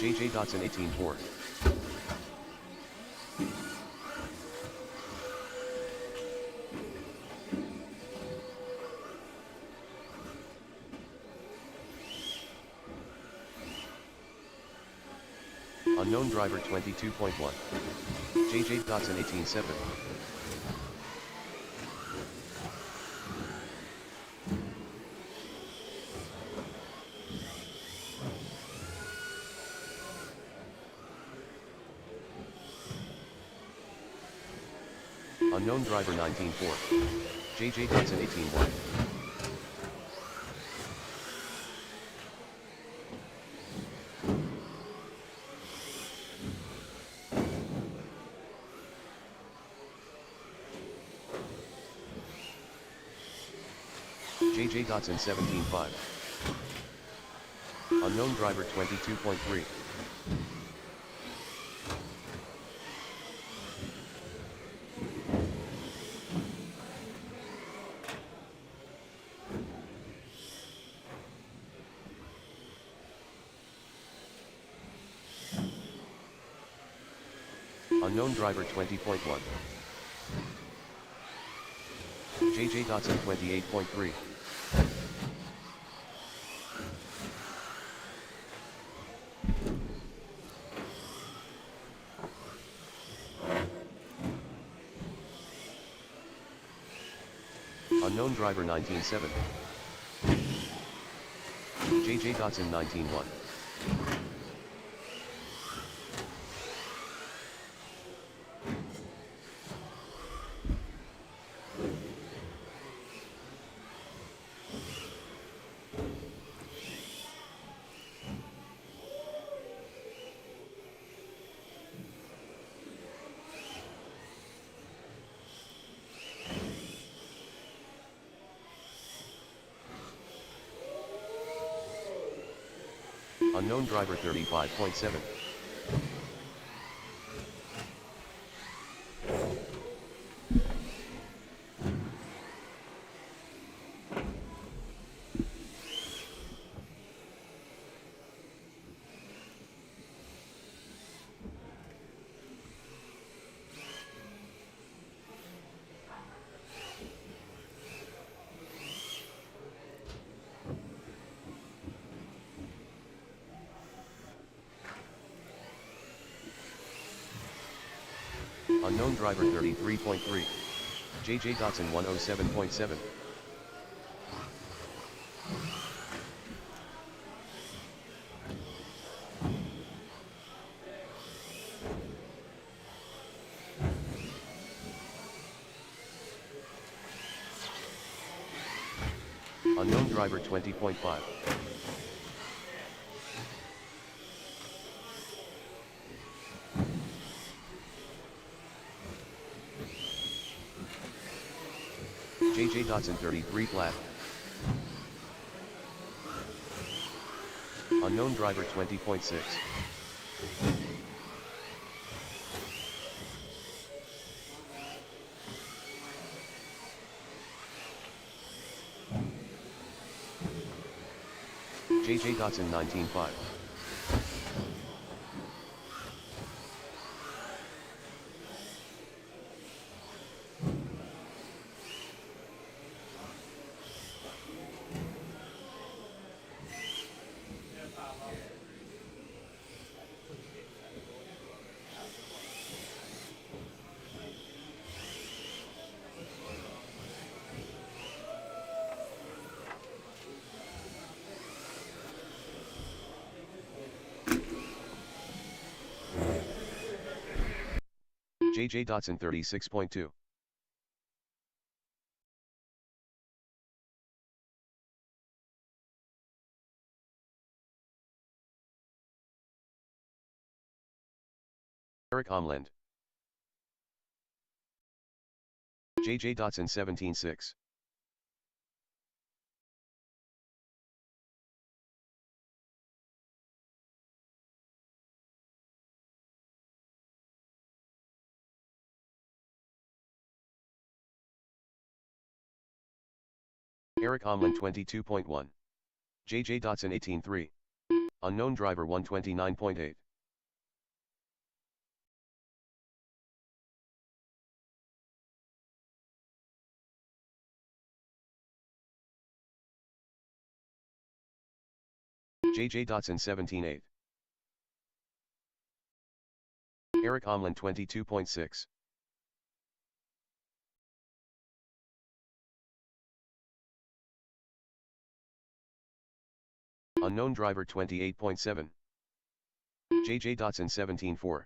JJ Dotson 18-4. Unknown driver 22.1. JJ Dotson 18-7. Unknown driver 19-4. JJ Dotson 18-1. JJ Dotson 17-5. Unknown driver 22.3. Unknown driver 20.1. JJ Dotson 28.3. Unknown driver 19.7. JJ Dotson 19.1. Unknown driver 35.7. Unknown driver 33.3. JJ Dotson 107.7. Unknown driver 20.5. JJ Dotson 33 flat. Unknown driver 20.6. JJ Dotson 19.5. JJ Dotson 36.2. Eric Omland. JJ Dotson 17.6. Eric Omland 22.1. JJ Dotson 18.3. Unknown driver 129.8. JJ Dotson 17.8. Eric Omlin 22.6. Unknown driver 28.7. JJ Dotson 17.4.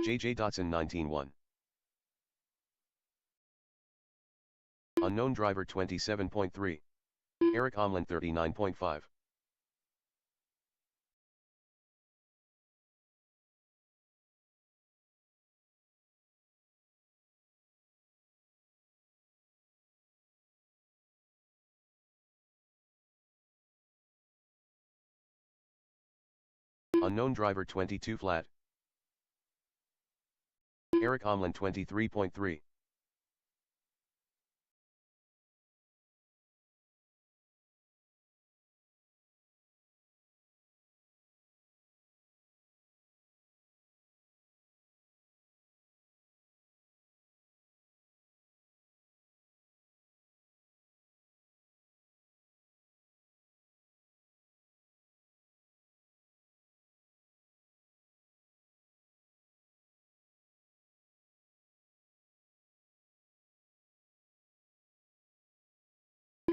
JJ Dotson 19.1. Unknown driver 27.3. Eric Omlin 39.5. Unknown driver 22 flat. Eric Omlin 23.3.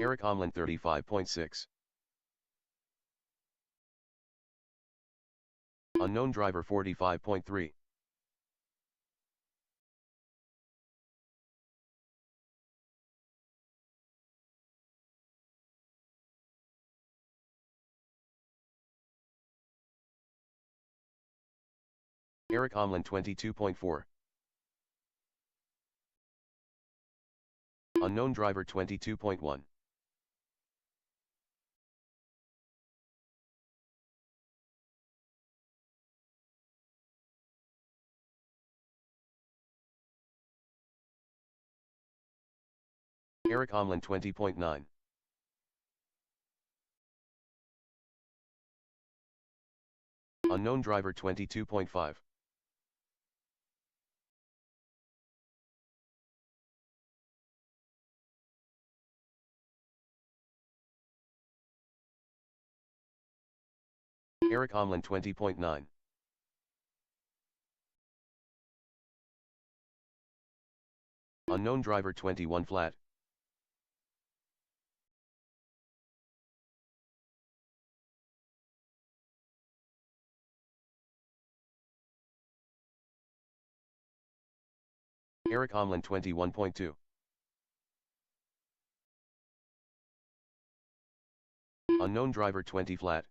Eric Omlin 35.6. Unknown driver 45.3. Eric Omlin 22.4. Unknown driver 22.1. Eric Omlin 20.9. Unknown driver 22.5. Eric Omlin 20.9. Unknown driver 21 flat. Eric Omlin 21.2. Unknown driver 20 flat.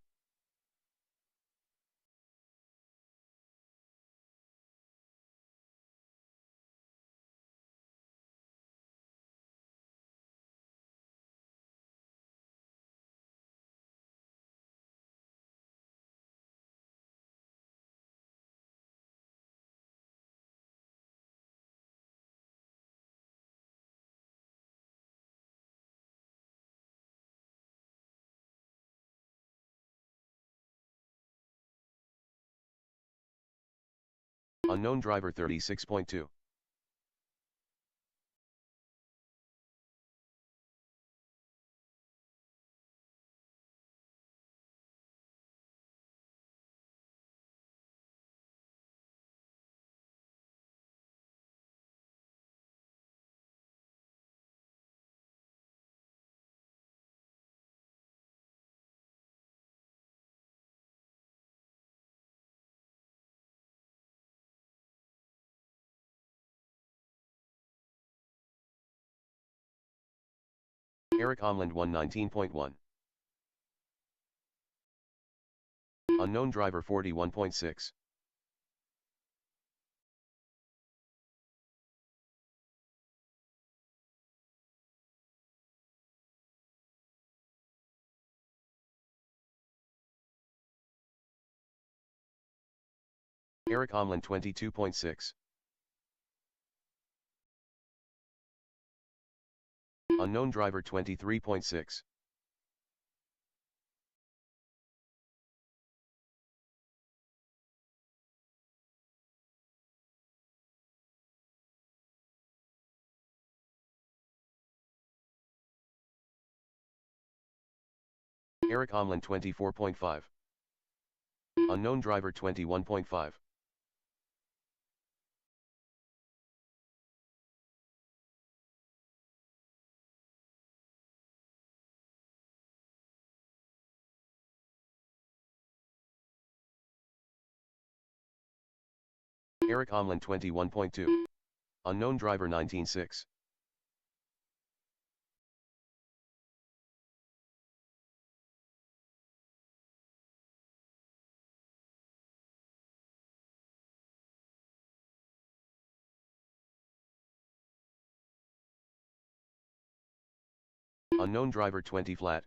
Unknown driver 36.2. Eric Omlin 119.1. Unknown driver 41.6. Eric Omlin 22.6. Unknown driver 23.6. Eric Omlin 24.5. Unknown driver 21.5. Eric Omlin 21.2. Unknown driver 19.6. Unknown driver 20 flat.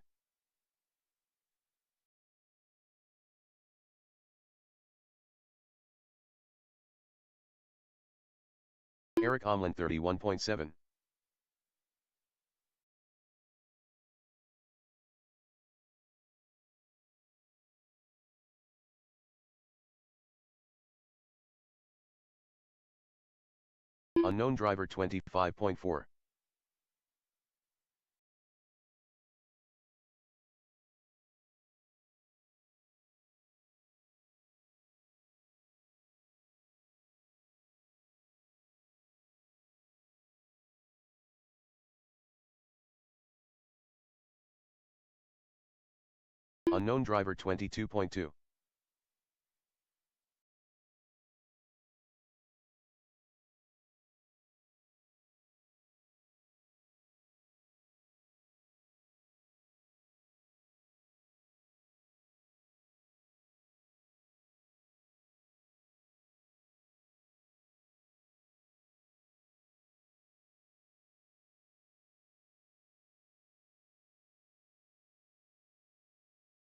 Eric Omlin 31.7. Unknown driver 25.4. Unknown driver 22.2.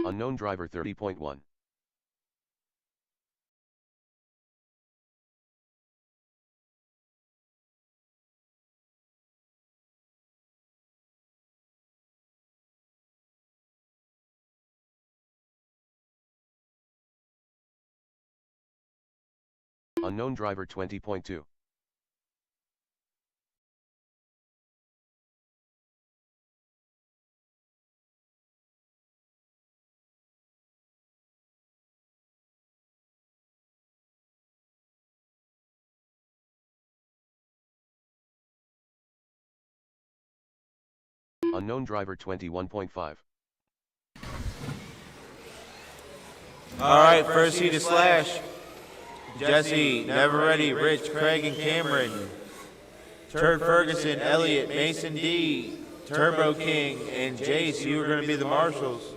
Unknown driver 30.1. Unknown driver 20.2. Unknown driver 21.5. Alright, first heat is Slash. Jesse, Never Ready, Rich, Craig, and Cameron. Turd Ferguson, Elliot, Mason D, Turbo King, and Jace, you are going to be the marshals.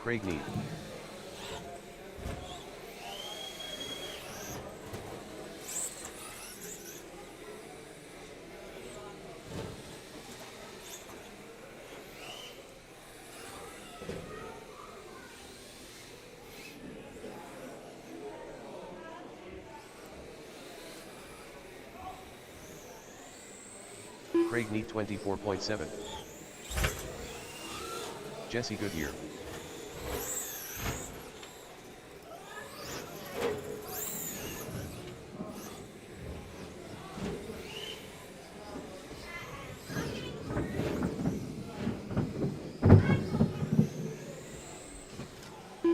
Craig Need. Craig Need 24.7. Jesse Goodyear.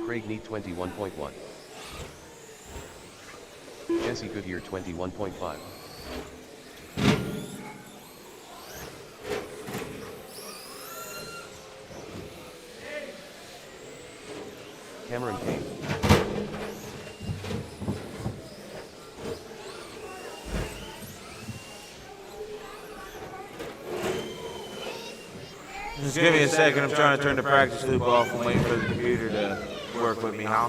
Craig Need 21.1. Jesse Goodyear 21.5. Cameron Kane. Just give me a second. I'm trying to turn the practice loop off and waiting for the computer to work with me, huh?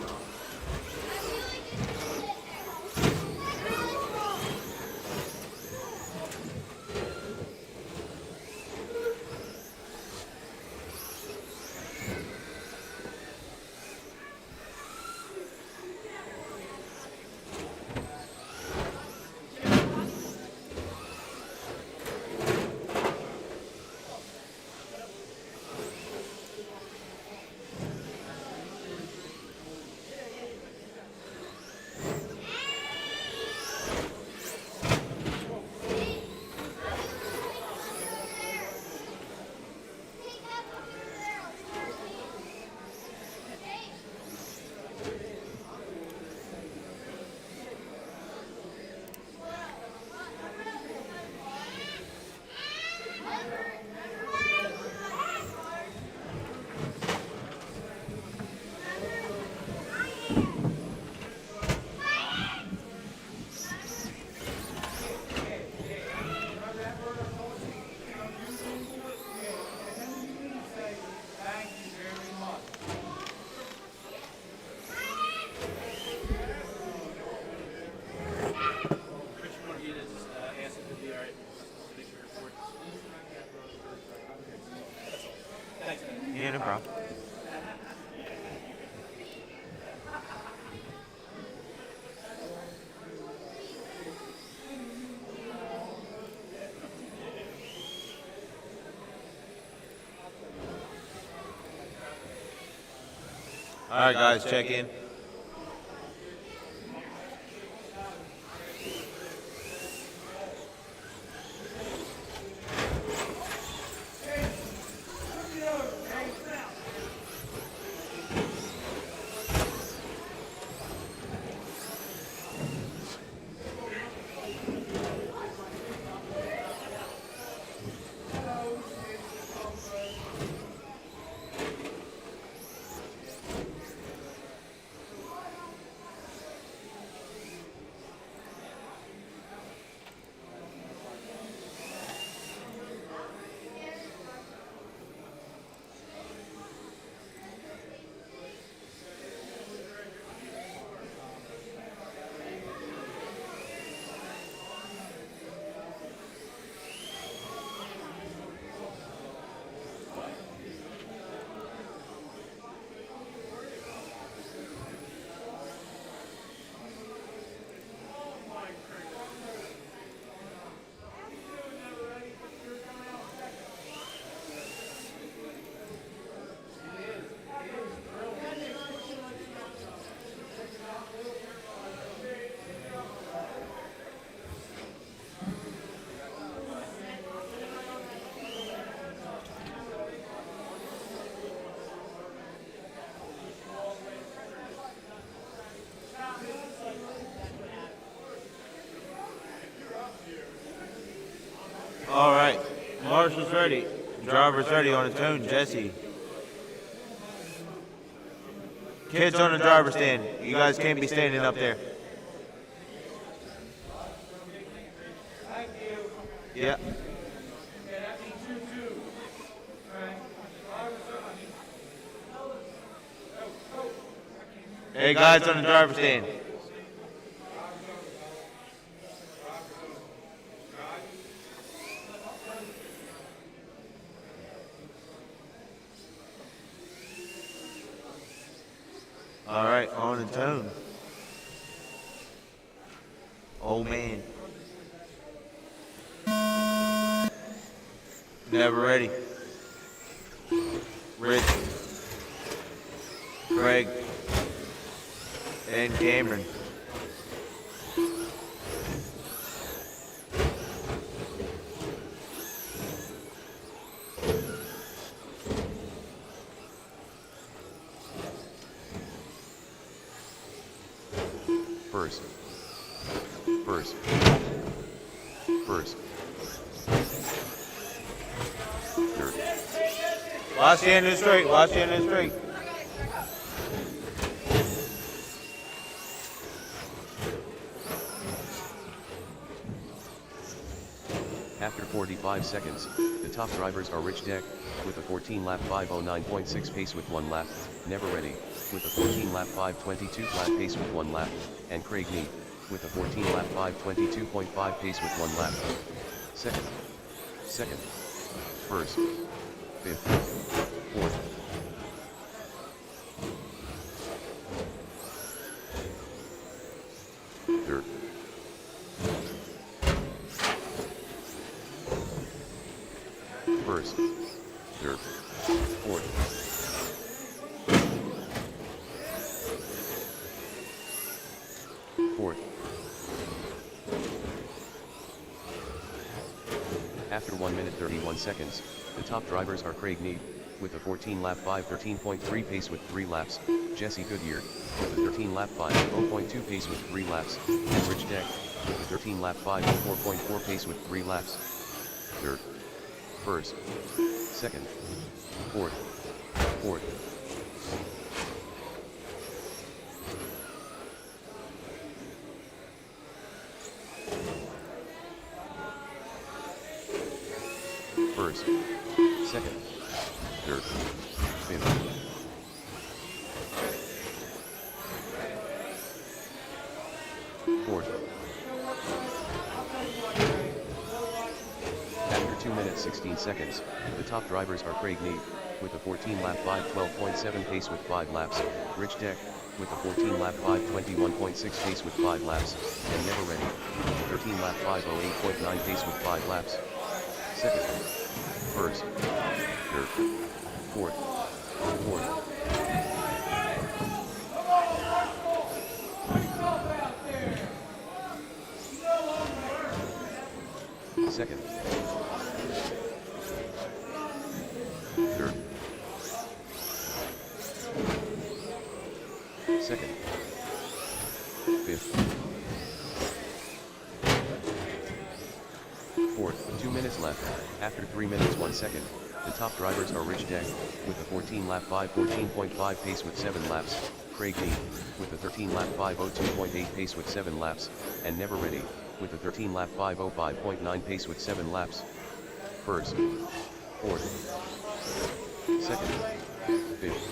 Yeah, no problem. All right, guys, check in. All right, Marshall's ready. Driver's ready on the tune, Jesse. Kids on the driver's stand. You guys can't be standing up there. Yeah. Hey, guys on the driver's stand. All right, on and tone. Old man. Never ready. Rich. Craig. And Cameron. First. Third. Watch the end of the straight. Watch the end of the straight. After 45 seconds, the top drivers are Rich Deck, with a 14-lap 5:09.6 pace with 1 lap, Never Ready, with a 14-lap 5:22 flat pace with 1 lap, and Craig Neat, with a 14-lap 5:22.5 pace with 1 lap. Second, first, fifth, fourth. Third. First, third, fourth. Fourth. After 1 minute 31 seconds, the top drivers are Craig Neat, with a 14-lap 5:13.3 pace with 3 laps, Jesse Goodyear, with a 13-lap 5:0.2 pace with 3 laps, and Rich Deck, with a 13-lap 5:04.4 pace with 3 laps. Third, first, second, fourth. First, second, third, fifth. Fourth. After 2 minutes 16 seconds, the top drivers are Craig Neat, with a 14-lap 5:12.7 pace with 5 laps, Rich Deck, with a 14-lap 5:21.6 pace with 5 laps, and Never Ready, with a 13-lap 5:08.9 pace with 5 laps. Second, first, third, fourth. Second, third, second, fifth, fourth. 2 minutes left. After 3 minutes 1 second, the top drivers are Rich Deck, with a 14-lap 5:14.5 pace with 7 laps, Craig Neat, with a 13-lap 5:02.8 pace with 7 laps, and Never Ready, with a 13-lap 5:05.9 pace with 7 laps. First, fourth, second, fifth,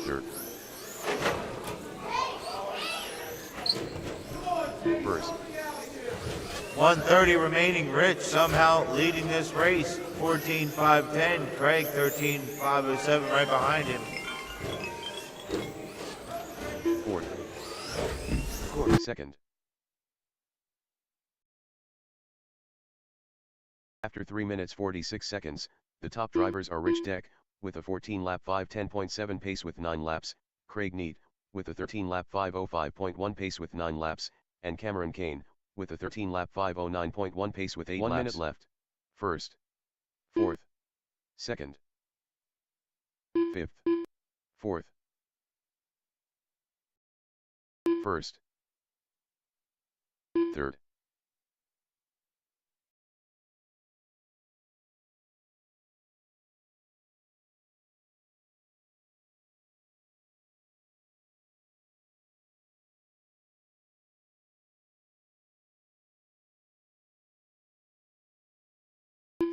third. First. 1:30 remaining. Rich somehow leading this race. 14.510. Craig 13.507 right behind him. Fourth. Second. After 3 minutes 46 seconds, the top drivers are Rich Deck, with a 14-lap 5:10.7 pace with 9 laps, Craig Neat, with a 13-lap 5:05.1 pace with 9 laps, and Cameron Kane, with a 13-lap 5:09.1 pace with 8 laps. 1 minute left. First, fourth, second, fifth, fourth, first, third.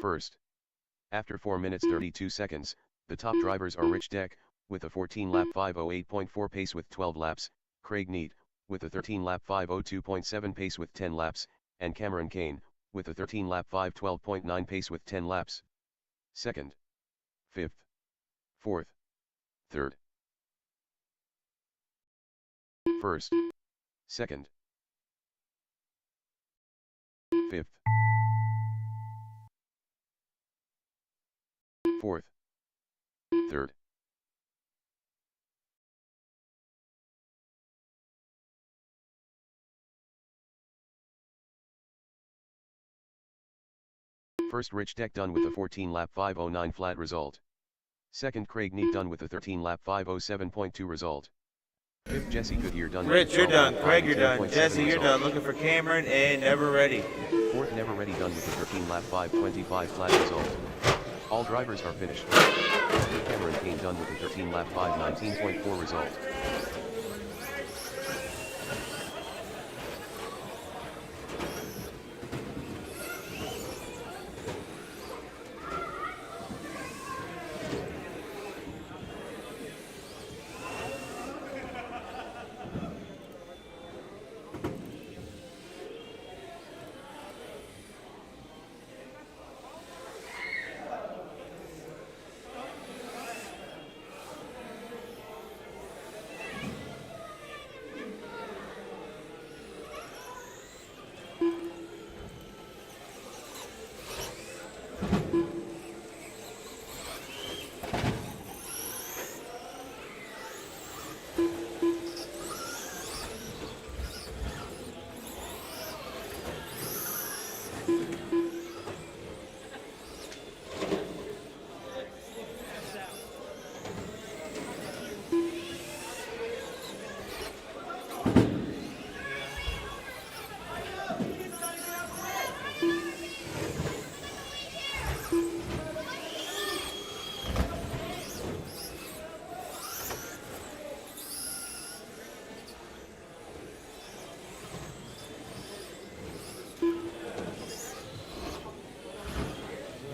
First. After 4 minutes 32 seconds, the top drivers are Rich Deck, with a 14 lap 508.4 pace with 12 laps, Craig Neat, with a 13 lap 502.7 pace with 10 laps, and Cameron Kane, with a 13 lap 512.9 pace with 10 laps. Second, fifth, fourth, third, first, second, fifth, fourth, third. First Rich Deck done with a 14 lap 509 flat result. Second Craig Neat done with a 13 lap 507.2 result. Fifth Jesse Goodyear done with Rich, a you're 12 lap done. Craig, you're done. 510.7 Jesse, you're result. done. Looking for Cameron and Never Ready. Fourth Never Ready done with a 13 lap 525 flat result. All drivers are finished. Cameron Kane done with a 13 lap 519.4 result.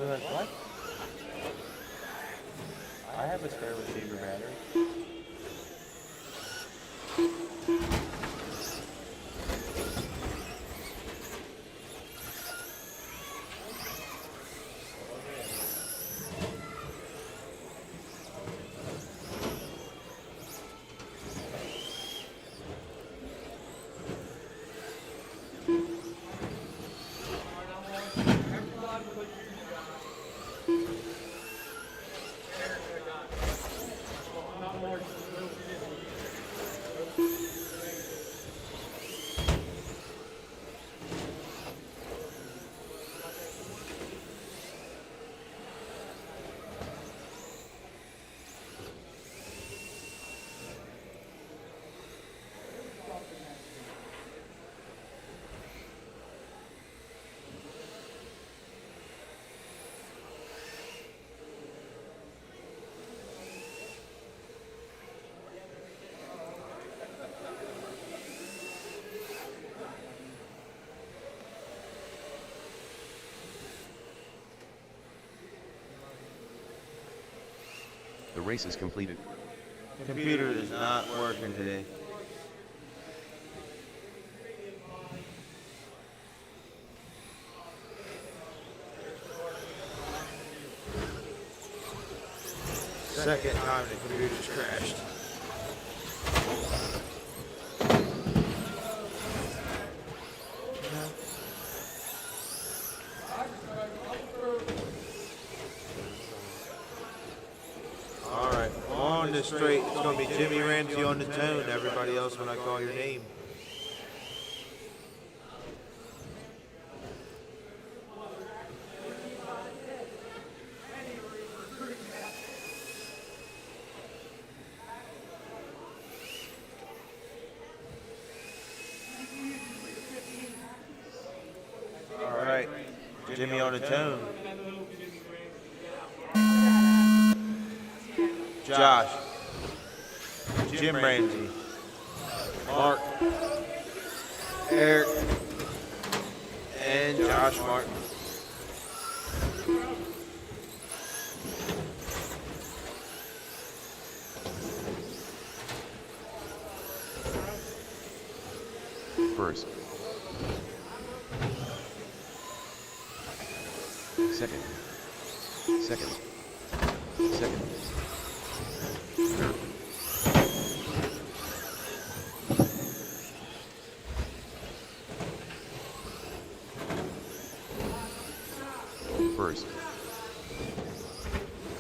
What? I have a spare receiver battery. The race is completed. Computer is not working today. Second time the computer's crashed. All right, on the straight, it's going to be Jimmy Ramsey on the tone. Everybody else when I call your name. All right, Jimmy on the tone. Josh, Jim Ramsey, Mark, Eric, and Josh Martin. First. Second. Second. Second. Third. First.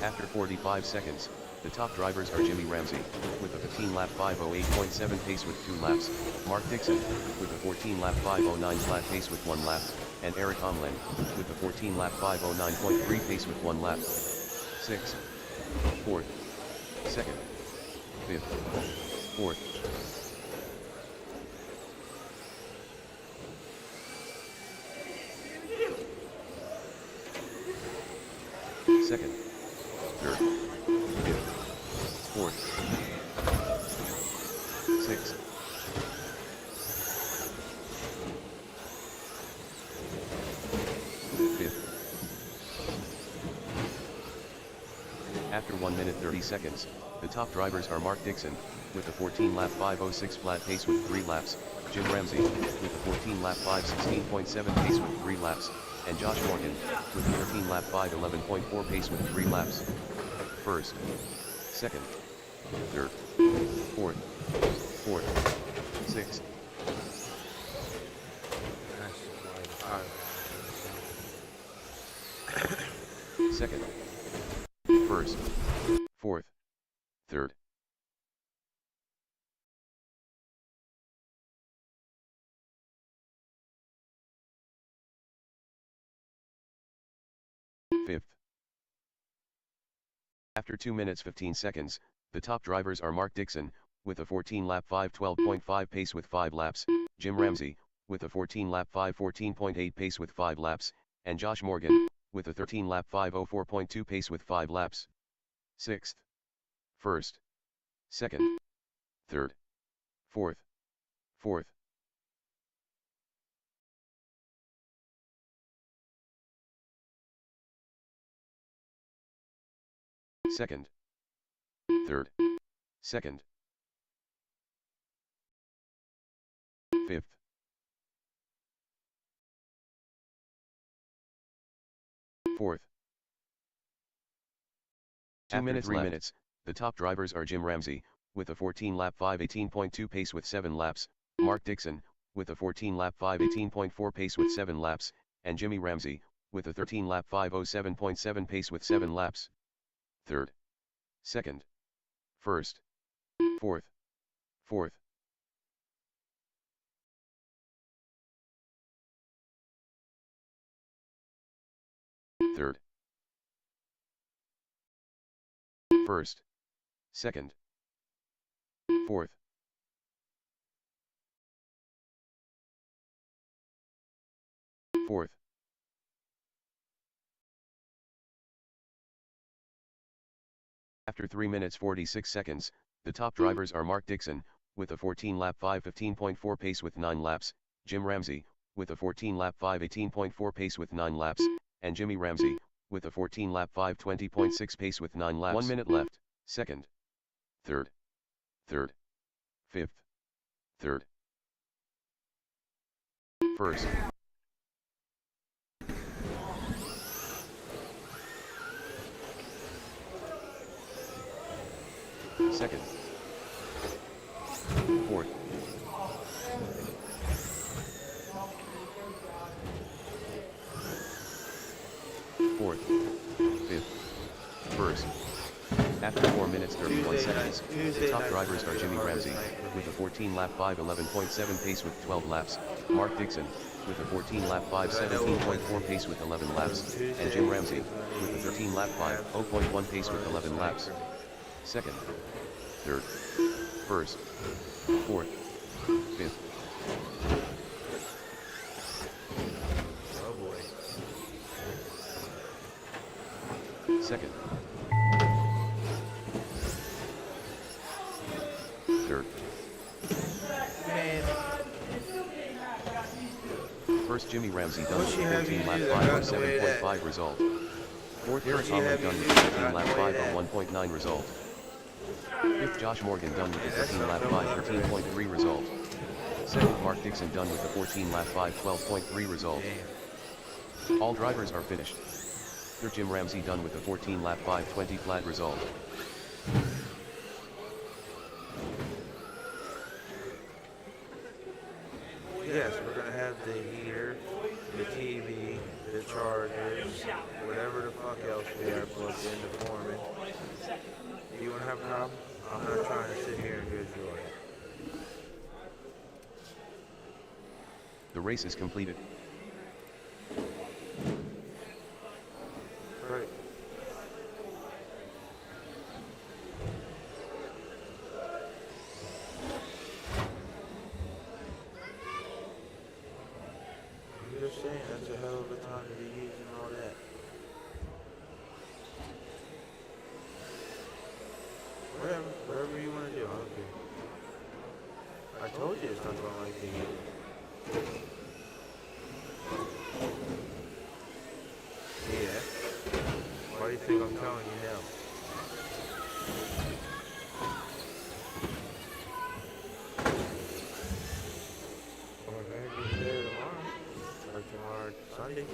After 45 seconds, the top drivers are Jimmy Ramsey, with a 15-lap 5:08.7 pace with 2 laps, Mark Dixon, with a 14-lap 5:09 flat pace with 1 lap, and Eric Omlin, with a 14-lap 5:09.3 pace with 1 lap. 6th, 4th, 2nd, 5th, 4th. Second, third, fifth, fourth, sixth. Fifth. After 1 minute 30 seconds, the top drivers are Mark Dixon, with a 14-lap 5:06 flat pace with 3 laps, Jim Ramsey, with a 14-lap 5:16.7 pace with 3 laps, and Josh Morgan, with a 13-lap 5:11.4 pace with 3 laps. First, second, third, fourth, sixth. Second, first, fourth, third. Fifth. After 2 minutes 15 seconds, the top drivers are Mark Dixon, with a 14-lap 5:12.5 pace with 5 laps, Jim Ramsey, with a 14-lap 5:14.8 pace with 5 laps, and Josh Morgan, with a 13-lap 5:04.2 pace with 5 laps. 6th. First. Second. Third. Fourth. Fourth. Second. Third. Second. Fifth. Fourth. 2 minutes 3 minutes, the top drivers are Jim Ramsey, with a 14-lap 5:18.2 pace with 7 laps, Mark Dixon, with a 14-lap 5:18.4 pace with 7 laps, and Jimmy Ramsey, with a 13-lap 5:07.7 pace with 7 laps. Third. Second. First. Fourth. Fourth. Third. First. Second. Fourth. Fourth. After 3 minutes 46 seconds, the top drivers are Mark Dixon, with a 14-lap 5:15.4 pace with 9 laps, Jim Ramsey, with a 14-lap 5:18.4 pace with 9 laps, and Jimmy Ramsey, with a 14-lap 5:20.6 pace with 9 laps. 1 minute left. Second. Third. Third. Fifth. Third. First. Second. Fourth. Fourth. Fifth. First. After 4 minutes 31 seconds, the top drivers are Jimmy Ramsey, with a 14-lap 5:11.7 pace with 12 laps, Mark Dixon, with a 14-lap 5:17.4 pace with 11 laps, and Jim Ramsey, with a 13-lap 5:0.1 pace with 11 laps. Second. Third. First. Fourth. Fifth. Oh boy. Second. Third. Man. First Jimmy Ramsey done with What she a have you 14 lap do that got in the way of 5:07.5 result. Fourth Eric she Holland have done you with do a that 14 got lap in the way of that? 5:01.9 result. Fifth, Josh Morgan done with the Yeah, that's 13 lap something to 5:13.3 result. Seventh, Mark Dixon done with the 14 lap 5:12.3 result. Damn. All drivers are finished. Third, Jim Ramsey done with the 14 lap 5:20 flat result. Yes, we're gonna have the heater, the TV, the chargers, whatever the fuck else we have plugged into Foreman. Do you wanna have a problem? I'm not trying to sit here and judge yours. The race is completed. Right. I'm just saying, that's a hell of a time to be using all that. Whatever you want to do, I don't care. I told you it's not going like the heat. Yeah. Why do you think I'm telling you now? Well, maybe there tomorrow. Or tomorrow, Sunday.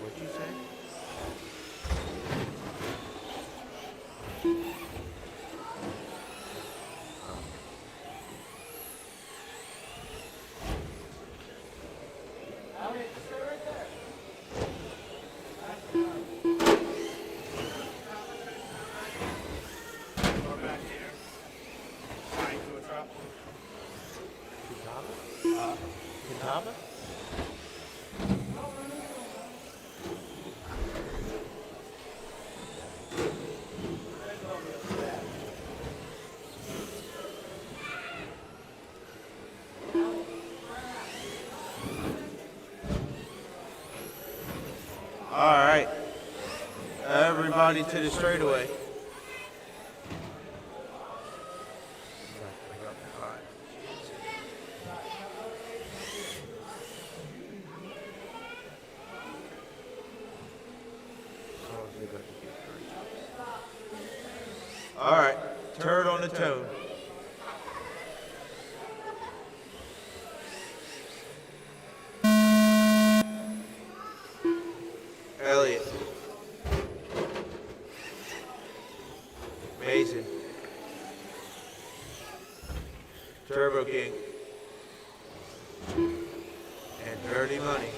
What'd you say? Kitaba? Kitaba? All right. Everybody to the straightaway. All right. Turd on the toe. Elliot. Mason. Turbo King. And Dirty Money.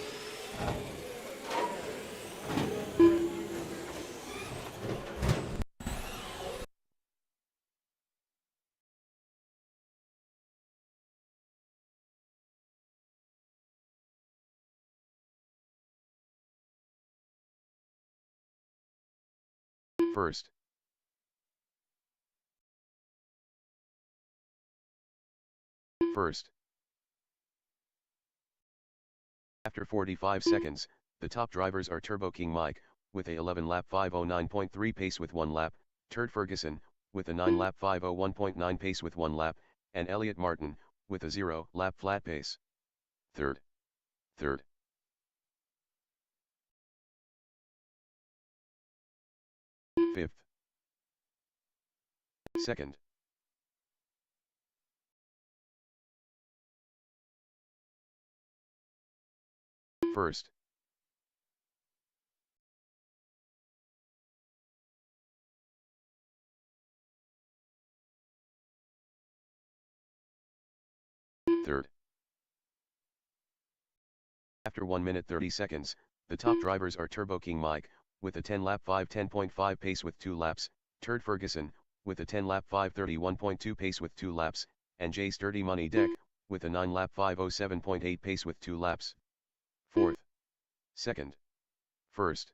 First. First. After 45 seconds, the top drivers are Turbo King Mike, with a 11 lap 5:09.3 pace with 1 lap, Turd Ferguson, with a 9 lap 5:01.9 pace with 1 lap, and Elliot Martin, with a 0 lap flat pace. Third. Third. Fifth. Second. First. Third. After 1 minute 30 seconds, the top drivers are Turbo King Mike, with a 10-lap 5:10.5 pace with 2 laps, Turd Ferguson, with a 10-lap 5:31.2 pace with 2 laps, and Jay Sturdy Money Deck, with a 9-lap 5:07.8 pace with 2 laps. 4th. 2nd. 1st.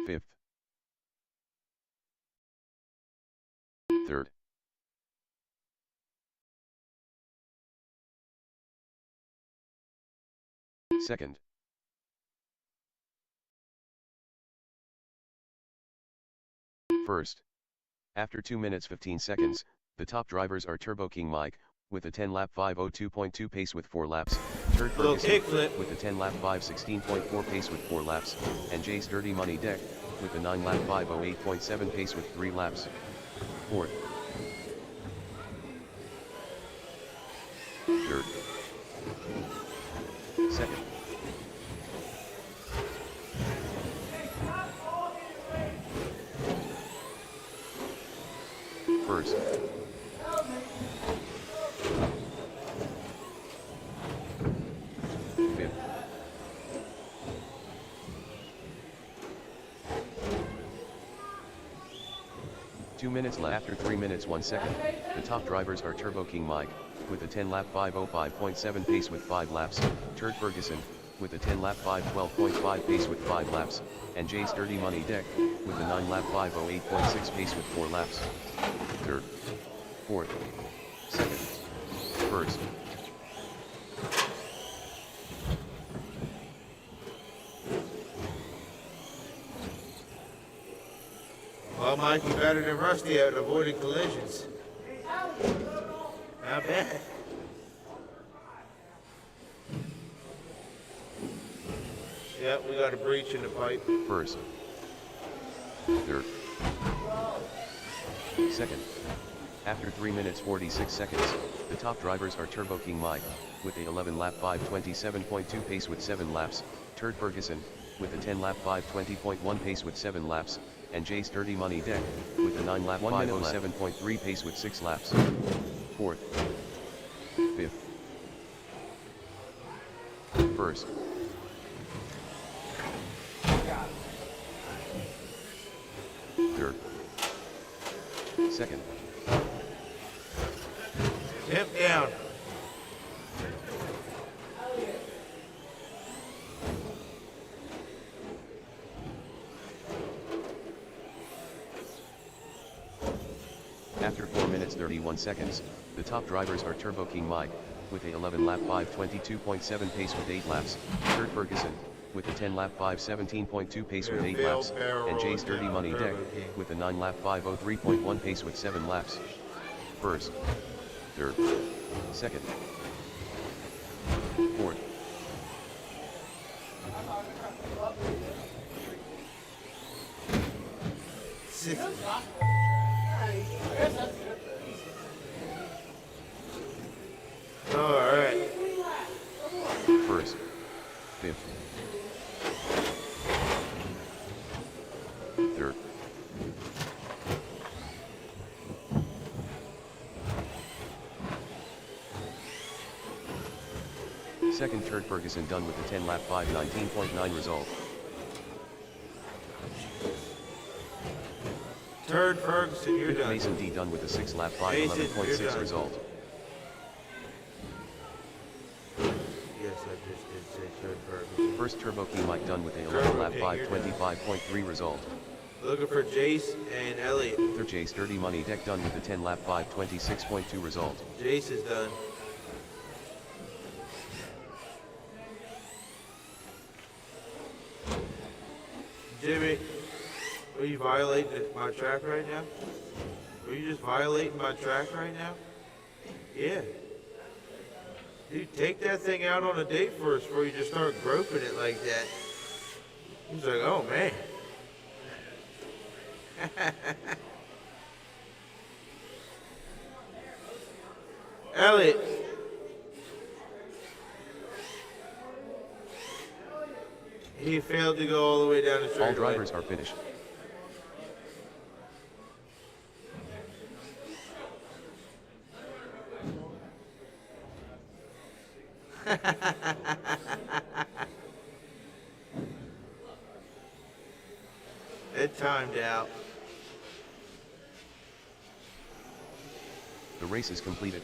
5th. 3rd. 2nd. 1st. After 2 minutes 15 seconds, the top drivers are Turbo King Mike, with a 10-lap 5:02.2 pace with 4 laps, Turd Ferguson, with a 10-lap 5:16.4 pace with 4 laps, and Jay Sturdy Money Deck, with a 9-lap 5:08.7 pace with 3 laps. 4th. 3rd. 2nd. 1st. 5th. 2 minutes left. After 3 minutes 1 second, the top drivers are Turbo King Mike, with a 10-lap 5:05.7 pace with 5 laps, Turd Ferguson, with a 10-lap 5:12.5 pace with 5 laps, and Jay Sturdy Money Deck, with a 9-lap 5:08.6 pace with 4 laps. 3rd. 4th. 2nd. 1st. Well, Mike, you better than Rusty at avoiding collisions. Not bad. Yep, we got a breach in the pipe. 1st. 3rd. 2nd. After 3 minutes 46 seconds, the top drivers are Turbo King Mike, with a 11-lap 5:27.2 pace with 7 laps, Turd Ferguson, with a 10-lap 5:20.1 pace with 7 laps, and Jay Sturdy Money Deck, with a 9-lap 5:07.3 pace with 6 laps. 4th. 5th. 1st. 3rd. 2nd. Tip down. After 4 minutes 31 seconds, the top drivers are Turbo King Mike, with a 11-lap 5:22.7 pace with 8 laps, Turd Ferguson, with a 10-lap 5:17.2 pace with 8 laps, and Jay Sturdy Money Deck, with a 9-lap 5:03.1 pace with 7 laps. 1st. 3rd. 2nd. 4th. 6th. All right. 1st. 5th. 3rd. 2nd. Turd Ferguson done with a 10-lap 5:19.9 result. Turd Ferguson, you're done. Mason D done with a 6-lap Mason, you're 5:11.6 done. result. Yes, I just did say Turd Ferguson. First Turbo King Mike done with a Turbo 11-lap King, you're done. 5:25.3 result. Looking for Jace and Elliot. Third Jay Sturdy Money Deck done with a 10-lap 5:26.2 result. Jace is done. Jimmy, are you violating my track right now? Are you just violating my track right now? Yeah. Dude, take that thing out on a date first before you just start groping it like that. He's like, oh man. Elliot. He failed to go all the way down the track. All drivers are finished. It timed out. The race is completed.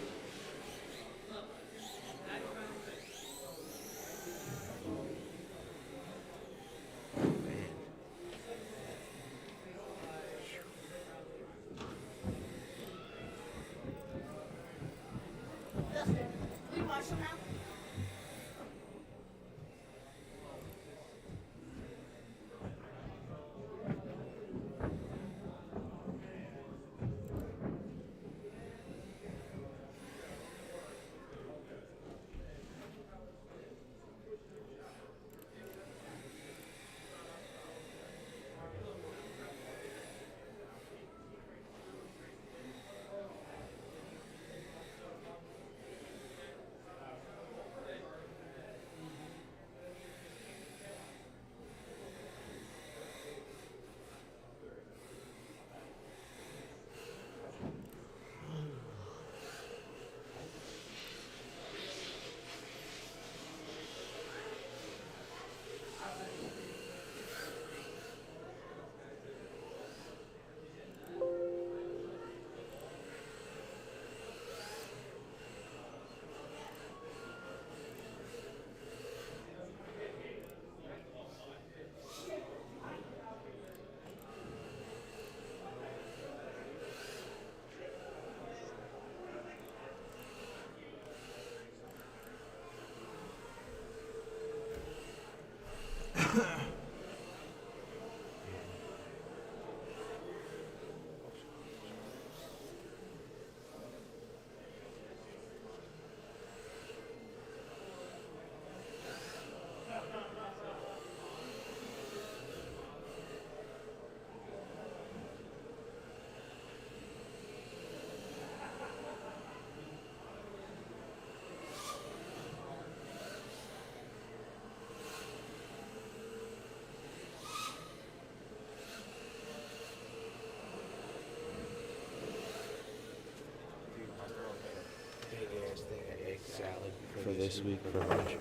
Big ass thing of egg salad for this week for lunch.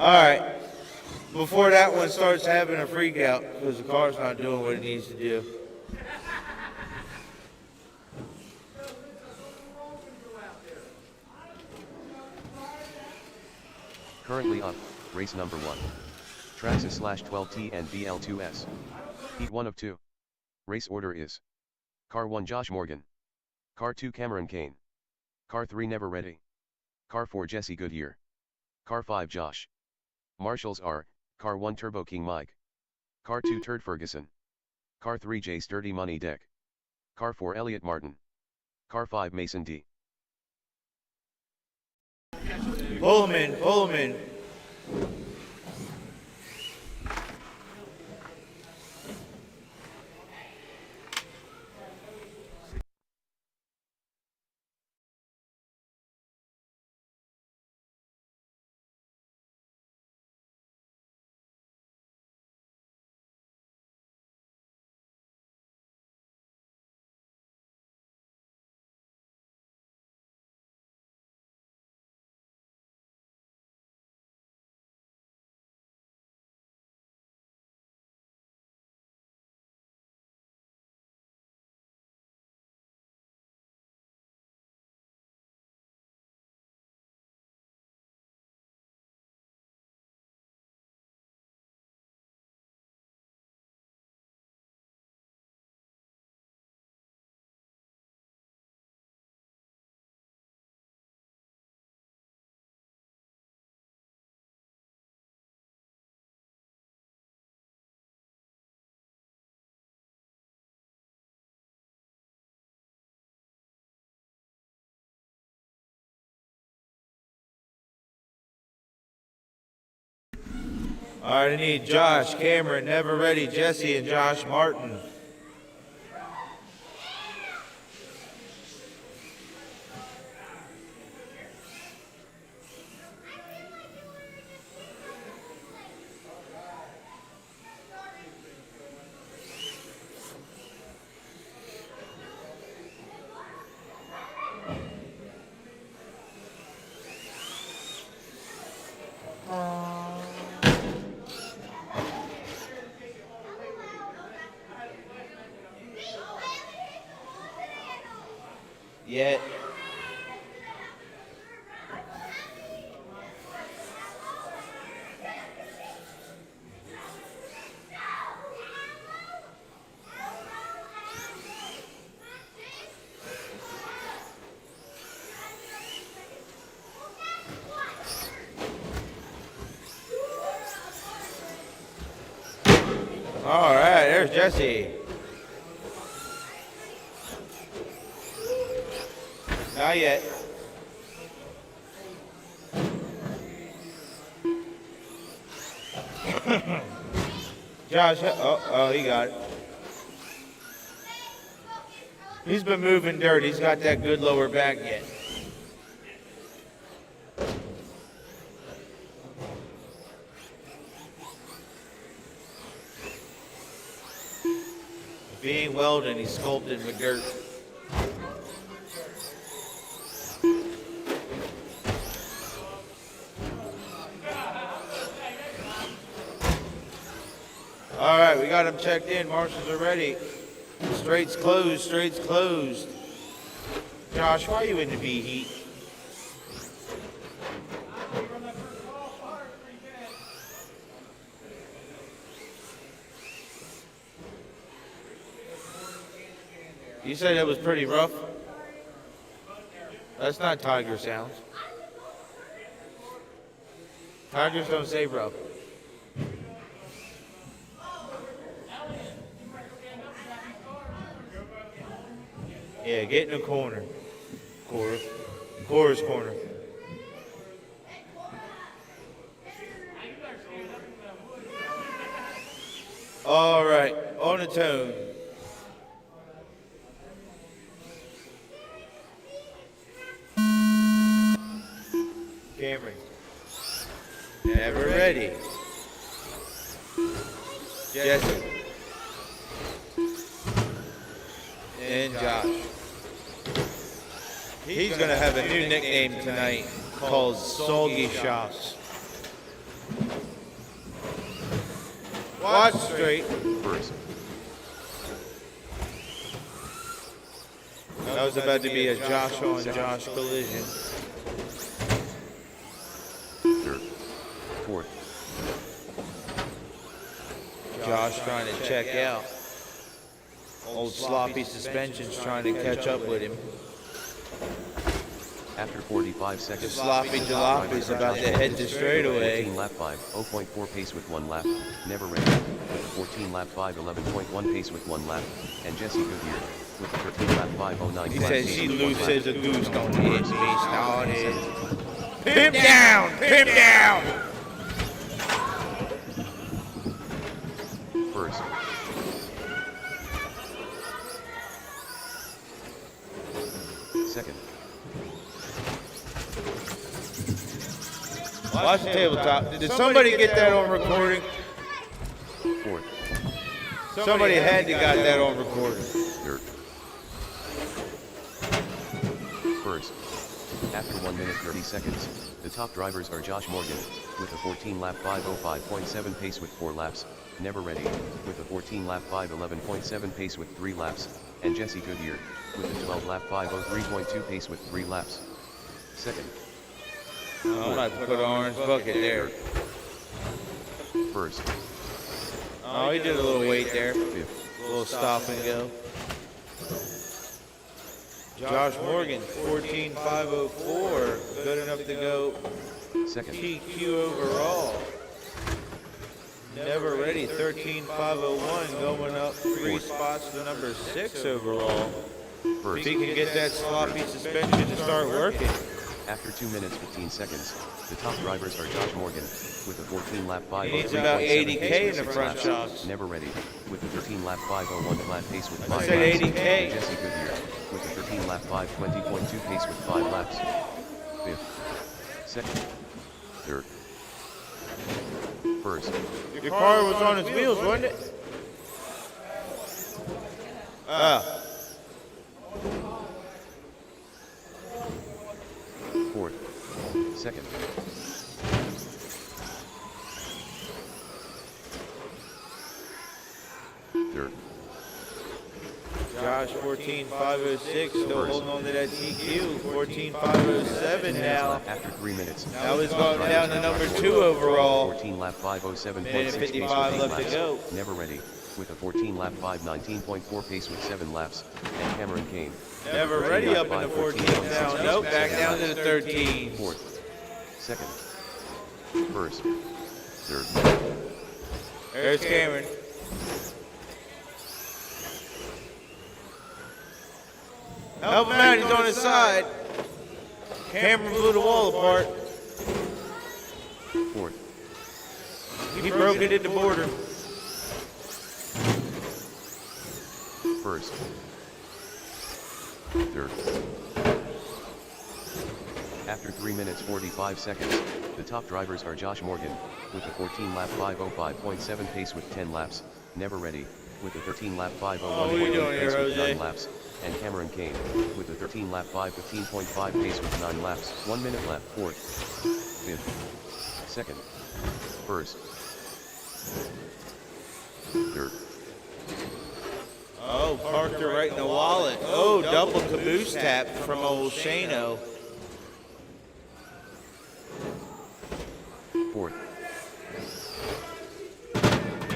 right. Before that one starts having a freak out because the car's not doing what it needs to do. Currently up, race number 1. Traxxas /12T and BL2S. Heat 1 of 2. Race order is: Car 1 Josh Morgan. Car 2 Cameron Kane. Car 3 Never Ready. Car 4 Jesse Goodyear. Car 5 Josh. Marshals are: Car 1 Turbo King Mike. Car 2 Turd Ferguson. Car 3 J Sturdy Money Deck. Car 4 Elliot Martin. Car 5 Mason D. Pull him in, pull him in. All right, I need Josh, Cameron, Never Ready, Jesse, and Josh Martin. Yet. All right, there's Jesse. Not yet. Josh, oh, he got it. He's been moving dirt. He's got that good lower back yet. If he ain't welding, he's sculpting with dirt. All right, we got him checked in. Marshals are ready. Straight's closed, straight's closed. Josh, why are you in the B heat? You said it was pretty rough? That's not tiger sounds. Tigers don't say rough. Yeah, get in the corner. Cora's corner. All right, on the tone. Cameron. Never ready. Jesse. And Josh. He's going to have a new nickname tonight called Soggy Shots. Watch straight. First. That was about to be a Josh on Josh collision. Third. Fourth. Josh trying to check out. Old sloppy suspension's trying to catch up with him. After 45 seconds. Sloppy Jalopy's about to head to straightaway. 14 lap 5, 0.4 pace with 1 lap. Never ready. With a 14 lap 5, 11.1 pace with 1 lap. And Jesse Goodyear. With a 13 lap 509. He says she loose as a goose, don't hit me, started. Pimp down! Pimp down! First. Second. Watch the tabletop. Did somebody get that on recording? Fourth. Somebody had to got that on recording. Third. First. After 1 minute 30 seconds, the top drivers are Josh Morgan, with a 14 lap 505.7 pace with 4 laps, Never Ready, with a 14 lap 511.7 pace with 3 laps, and Jesse Goodyear, with a 12 lap 503.2 pace with 3 laps. Second. I'm about to put an orange bucket there. First. Oh, he did a little weight there. Fifth. A little stop and go. Josh Morgan, 14.504, good enough to go Second. PQ overall. Never Ready, 13.501, going up 3 spots to number 6 overall. First. If he can get that sloppy suspension to start working. After 2 minutes 15 seconds, the top drivers are Josh Morgan, with a 14 lap 503.7 He needs about 80K pace in with the 6 front laps. shocks. Never Ready, with a 13 lap 501 flat pace with 5 I laps. said 80K. And Jesse Goodyear, with a 13 lap 520.2 pace with 5 laps. Fifth. Second. Third. First. Your car was on its wheels, wasn't it? Fourth. Second. Third. Josh, 14.506, still holding on to that TQ. 14.507 now. After 3 minutes. Now he's going down to number 2 overall. 14 lap 507.6 Minute pace with 55 8 left to laps. go. Never Ready, with a 14 lap 519.4 pace with 7 laps. And Cameron Kane. Never Ready up in the 14th now. Nope, back down to the 13. Fourth. Second. First. Third. There's Cameron. Help him out, he's on his side. Cameron blew the wall apart. Fourth. He broke it at the border. First. Third. After 3 minutes 45 seconds, the top drivers are Josh Morgan, with a 14 lap 505.7 pace with 10 laps, Never Ready, with a 13 lap 501.8 what are you doing here, pace with Jose? 9 laps, and Cameron Kane, with a 13 lap 515.5 pace with 9 laps, 1 minute left. Fourth. Fifth. Second. First. Third. Oh, parked her right in the wallet. Oh, double caboose tap from old Shano. Fourth.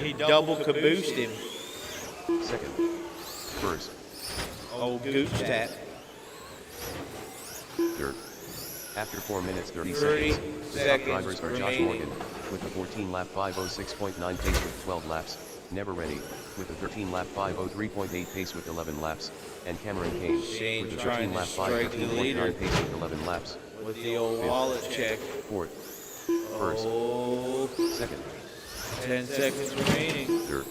He double caboosed him. Second. First. Old goose tap. Third. After 4 minutes 30 30 seconds, the top seconds drivers are Josh remaining. Morgan, with a 14 lap 506.9 pace with 12 laps, Never Ready, with a 13 lap 503.8 pace with 11 laps, and Cameron Kane, Shane's with a trying 13 to lap strike the leader. 513.9 pace with 11 laps. With the old Fifth. wallet check. Fourth. First. Oh, Second. 10 seconds remaining. Third.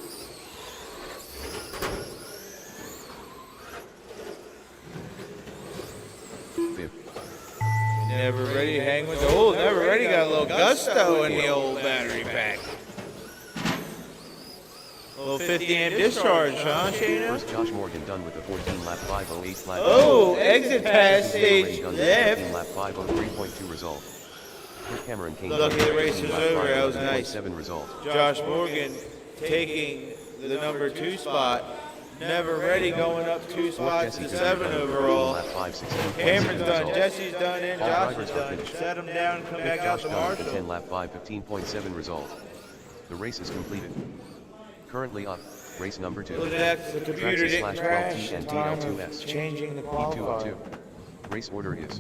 Fifth. Never Ready, hang with the old. Never Ready got a little gusto in the old battery pack. A little 50 amp discharge, huh, Shano? First Josh Morgan done with a 14 lap 508 flat. Oh, exit pass Second, stage Already done with a 15 left. lap 503.2 result. Third Cameron Kane Lucky done with the a race 15 was lap over, that was nice. 511.7 result. Josh Morgan taking the number 2 spot. Never Ready going up 2 spots to 7 overall. Lap 5, 16.7 Cameron's done, result. Jesse's done, and All Josh drivers is are done. finished. Set him down and come back out Josh to Dunn with a Marshall. 10 lap 5, 15.7 result. The race is completed. Currently up, race number 2. Look at that, the computer didn't Traxxas crash /12T in and time of DL2S. changing the E202. qualifier. Race order is: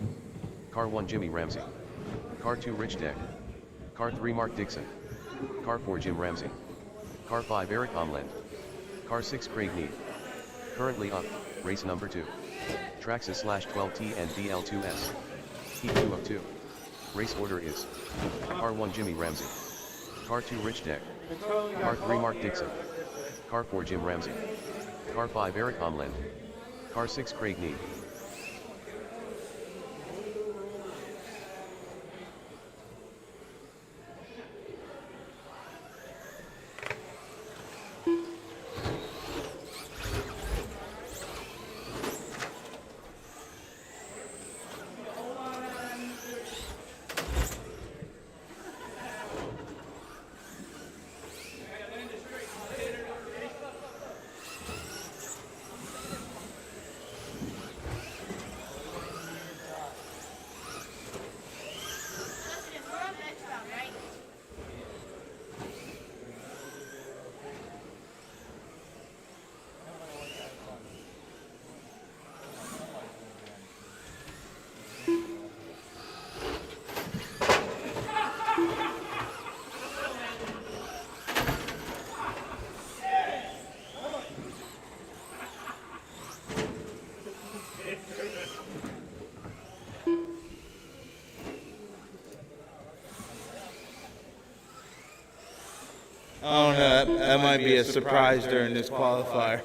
Car 1 Jimmy Ramsey, Car 2 Rich Deck, Car 3 Mark Dixon, Car 4 Jim Ramsey, Car 5 Eric Omland, Car 6 Craig Need. Currently up, race number 2. Traxxas /12T and DL2S. E202. Race order is: Car 1 Jimmy Ramsey, Car 2 Rich Deck, Car 3 Mark Dixon, Car 4 Jim Ramsey, Car 5 Eric Omland, Car 6 Craig Need. Oh no, that might be a surprise during this qualifier.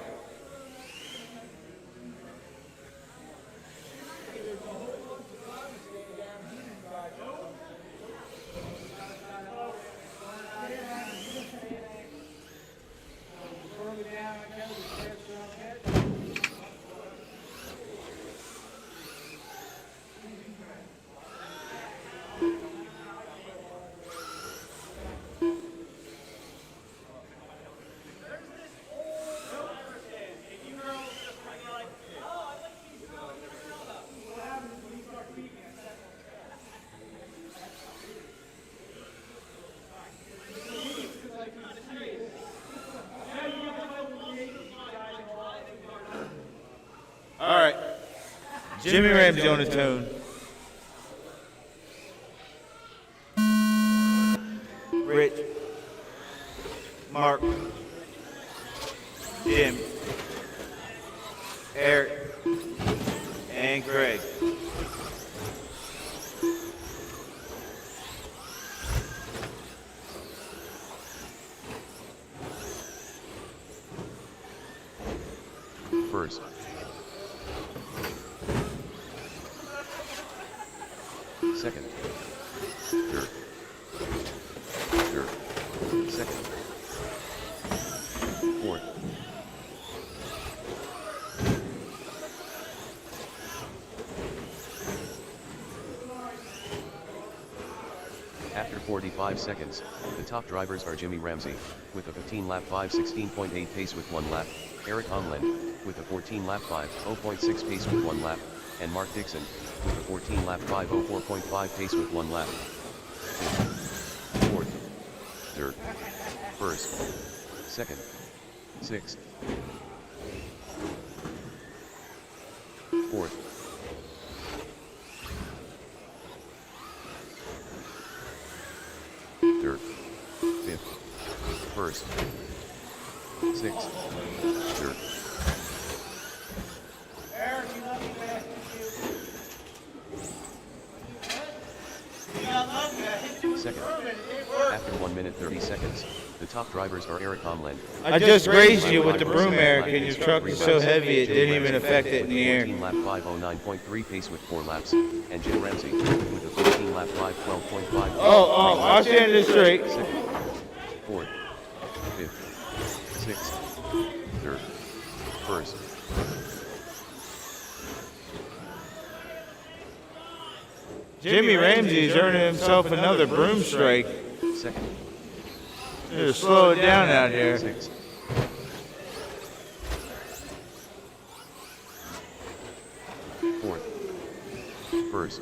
All right, Jimmy Ramsey on the tune. Rich, Mark, Jim, Eric, and Craig. First. Second. Third. Third. Second. Fourth. After 45 seconds, the top drivers are Jimmy Ramsey, with a 15 lap 5 16.8 pace with 1 lap, Eric Omland, with a 14 lap 5 0.6 pace with 1 lap, and Mark Dixon, with a 14 lap 5 04.5 pace with 1 lap. Fifth, fourth, third, first, second, sixth, fourth, third, fifth, first, sixth, third. Second. After 1 minute 30 seconds, the top drivers are Eric Omland. I just grazed you with the broom, Eric, and your truck is so heavy it didn't even affect it in the air. 14 lap 509.3 pace with 4 laps, and Jim Ramsey, with a 15 lap 512.5. I'll stand this straight. Second, fourth, fifth, sixth, third, first. Jimmy Ramsey is earning himself another broom strike. Second, Just slow it down out there. 6. Fourth. First.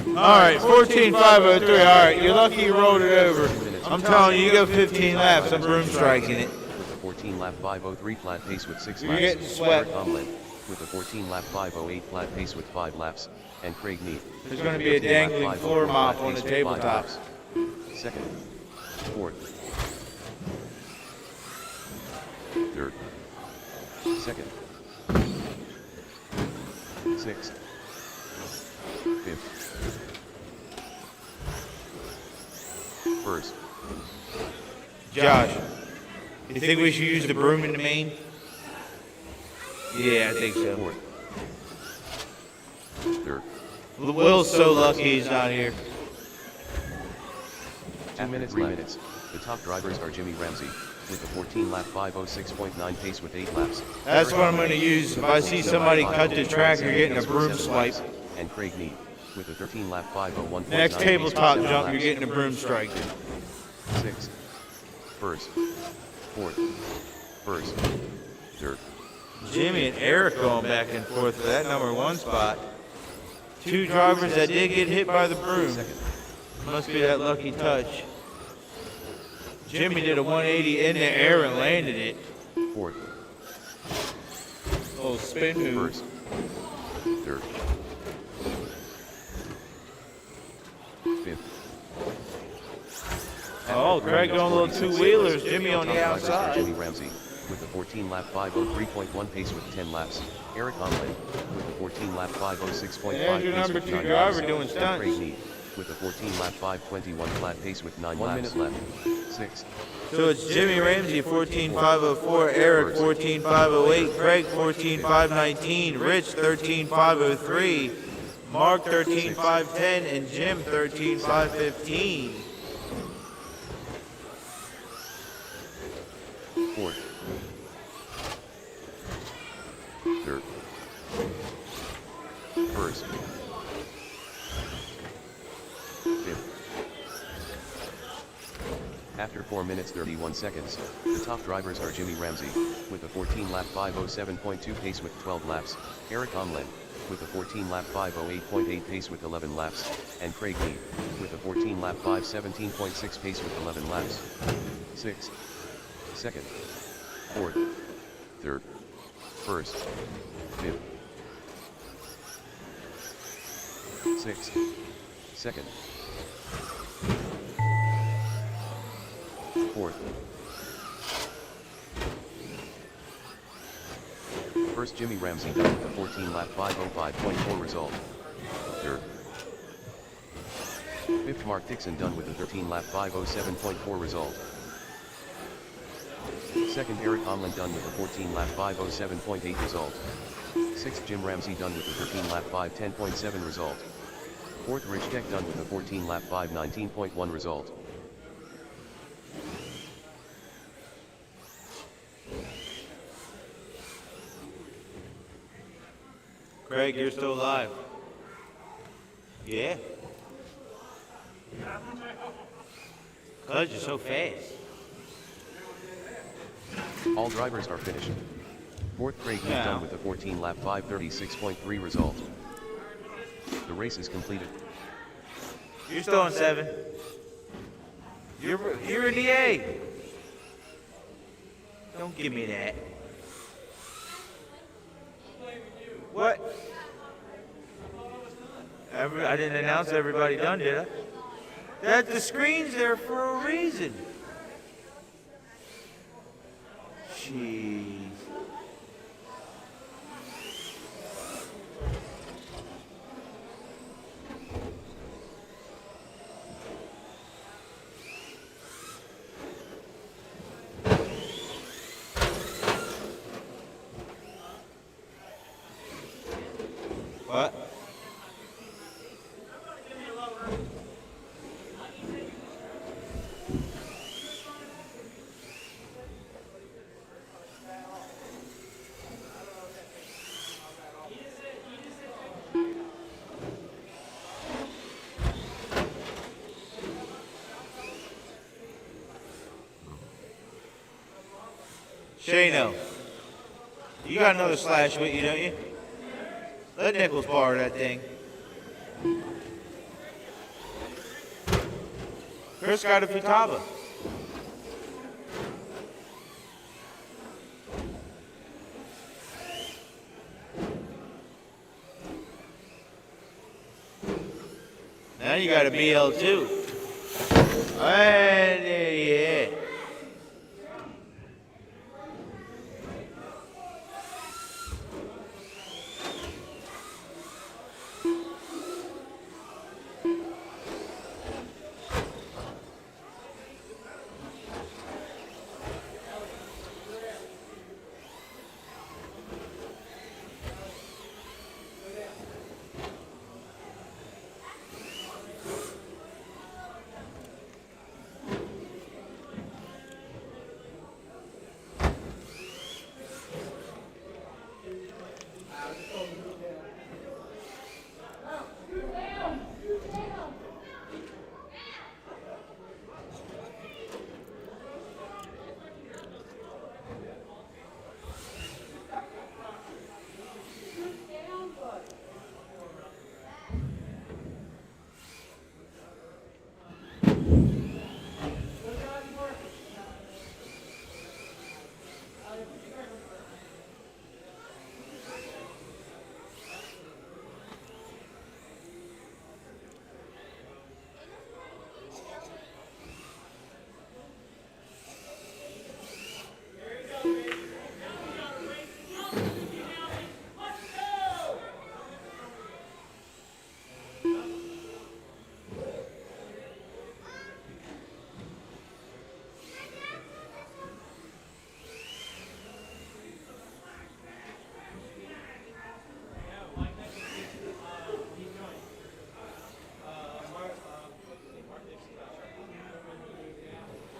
All right, 14,503. All right, you're lucky you rolled it over. I'm telling you, you go 15 laps. I'm broom striking it. With a 14 lap 503 flat pace with 6 You're laps. getting swept. Eric Omlin with a 14 lap 508 flat pace with 5 laps. And Craig Neat. There's going to be a 15 lap dangling 504 floor mop flat on the pace with 5 tabletop. laps. Second. Fourth. Third. Second. Sixth. Fifth. First. Josh, you think we should use the broom in the main? Yeah, I think so. Fourth. Third. Will's so lucky he's not here. 2 minutes left. The top drivers are Jimmy Ramsey with a 14 lap 506.9 pace with 8 laps. That's what I'm going to use. If I see somebody cut the track, you're getting a broom swipe. And Craig Neat with a 13 lap 501.9 Next pace tabletop with 7 jump, laps. you're getting a broom strike. Sixth. First. Fourth. First. Third. Jimmy and Eric going back and forth for that number 1 spot. 2 drivers that did get hit by the broom. Second. Must be that lucky touch. Jimmy did a 180 in the air and landed it. Fourth. Oh, spin move. First. Third. Fifth. Oh, Craig going a little 2-wheelers. Jimmy on the Top drivers are outside. Jimmy Ramsey with a 14 lap 503.1 pace with 10 laps. Eric Omlin with a 14 lap 506.5 There's your pace number with 2 9 driver laps. doing And stunts. Craig Neat with a 14 lap 521 flat pace with 9 laps. 1 minute left. Sixth. So it's Jimmy Ramsey 14,504, Eric 14,508, Craig 14,519, Rich 13,503, Mark 13,510, and Jim 13,515. Fourth. Third. First. Fifth. After 4 minutes 31 seconds, the top drivers are Jimmy Ramsey with a 14 lap 507.2 pace with 12 laps, Eric Omlin with a 14 lap 508.8 pace with 11 laps, and Craig Neat with a 14 lap 517.6 pace with 11 laps. Sixth. Second. Fourth. Third. First. Fifth. Sixth. Second. Fourth. First Jimmy Ramsey done with a 14 lap 505.4 result. Third. Fifth Mark Dixon done with a 13 lap 507.4 result. Second Eric Omlin done with a 14 lap 507.8 result. Sixth Jim Ramsey done with a 13 lap 510.7 result. Fourth Rich Deck done with a 14 lap 519.1 result. Craig, you're still alive. Yeah. Cuz you're so fast. All drivers are finished. Fourth Craig Neat done with a 14 lap 536.3 result. The race is completed. You're still on 7. You're in the A. Don't give me that. What? I didn't announce everybody done, did I? That the screen's there for a reason. Jeez. What? Shano, you got another slash with you, don't you? Let Nichols borrow that thing. Chris got a Futaba. Now you got a BL2. And yeah.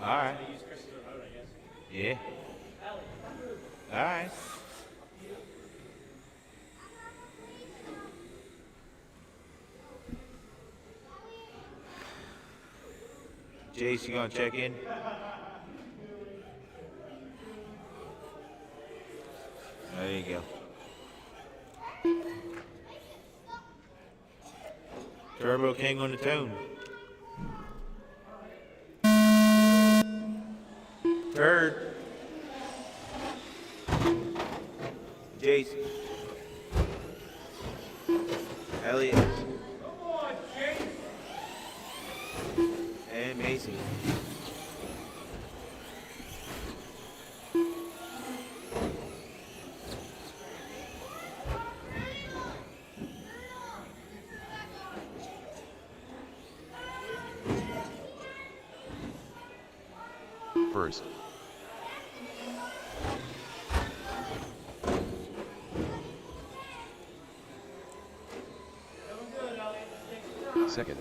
All right. Yeah. All right. Jace, you gonna check in? There you go. Turbo King on the tone. Third. Jace. Elliot. And Macy. First. Second.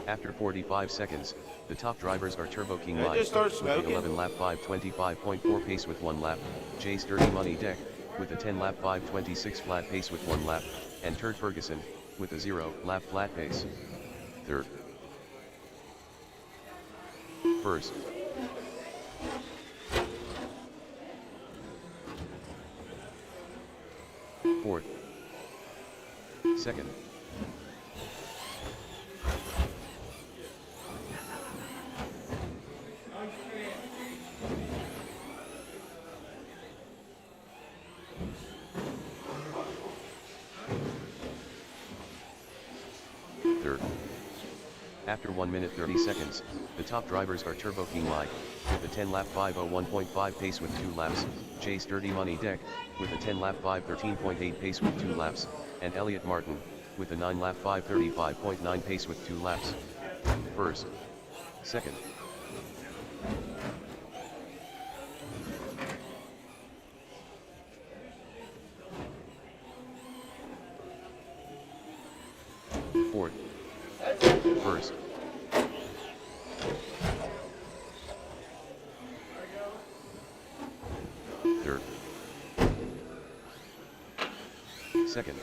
After 45 seconds, the top drivers are Turbo King Did I Light just start with smoking? an 11 lap 5:25.4 pace with 1 lap, Jay's Dirty Money Deck with a 10 lap 5:26 flat pace with 1 lap, and Turd Ferguson with a 0 lap flat pace. Third. First. Fourth. Second. Third. After 1 minute 30 seconds, the top drivers are Turbo King Light with a 10 lap 5:01.5 pace with 2 laps, Jay's Dirty Money Deck with a 10 lap 5:13.8 pace with 2 laps, and Elliot Martin with a 9 lap 5:35.9 pace with 2 laps. First. Second. Fourth. First. Third. Second.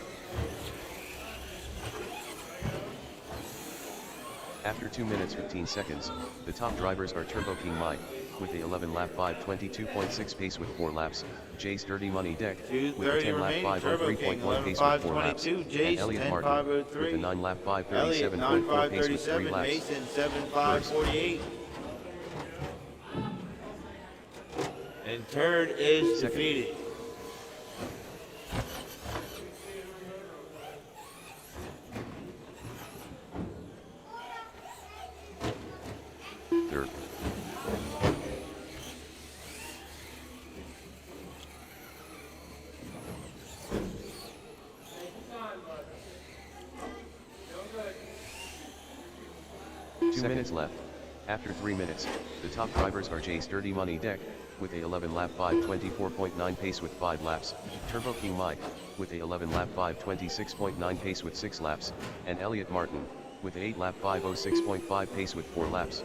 After 2 minutes 15 seconds, the top drivers are Turbo King Light with a 11 lap 5:22.6 pace with 4 laps. Jace Dirty Money Deck with a 2:30 10 lap remaining. Turbo King 5:03.1 pace with 4 laps. 11.522. And Jace Elliot Martin with 10.503. a 9 lap Elliott 5:37.4 pace with 3 9.537. laps. Mason 7.548. And Turd is Second. defeated. Third. Two minutes left. After 3 minutes, the top drivers are Jace Dirty Money Deck with a 11 lap 5:24.9 pace with 5 laps, Turbo King Mike with a 11 lap 5:26.9 pace with 6 laps, and Elliot Martin with a 8 lap 5:06.5 pace with 4 laps.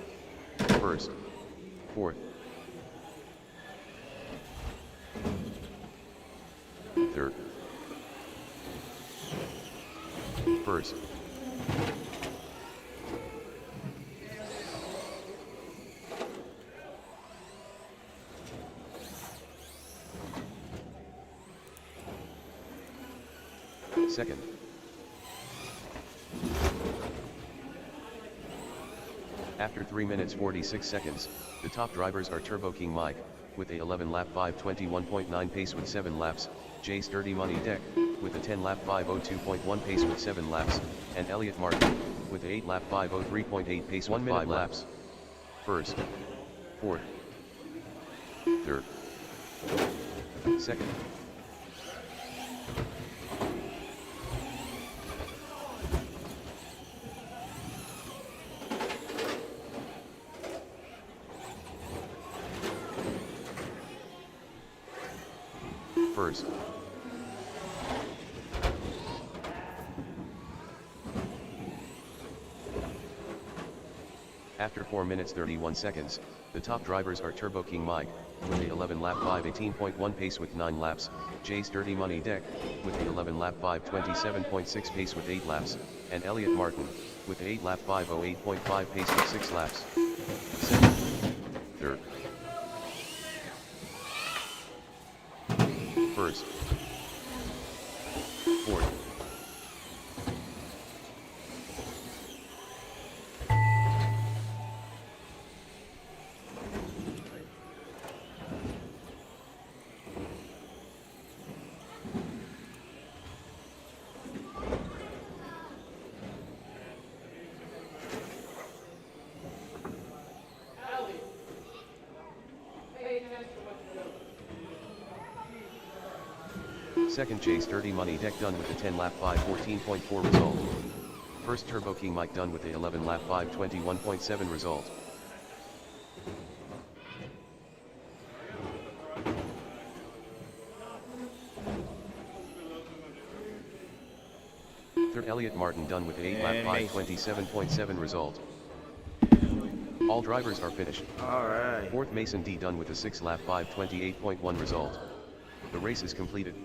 First, fourth, third, first, second, after 3 minutes 46 seconds, the top drivers are Turbo King Mike with a 11 lap 5:21.9 pace with 7 laps, Jace Dirty Money Deck with a 10 lap 5:02.1 pace with 7 laps, and Elliot Martin with a 8 lap 5:03.8 pace with 5 laps. First, fourth, third, second, first, after 4 minutes 31 seconds, the top drivers are Turbo King Mike with a 11 lap 5:18.1 pace with 9 laps, Jace Dirty Money Deck with a 11 lap 5:27.6 pace with 8 laps, and Elliot Martin with a 8 lap 5:08.5 pace with 6 laps. Second, third, first, fourth, second Jace Dirty Money Deck done with a 10 lap 5:14.4 result. First Turbo King Mike done with a 11 lap 5:21.7 result. Third Elliot Martin done with a 8 lap 5:27.7 result. All drivers are finished. Alright. Fourth Mason D done with a 6 lap 5:28.1 result. The race is completed.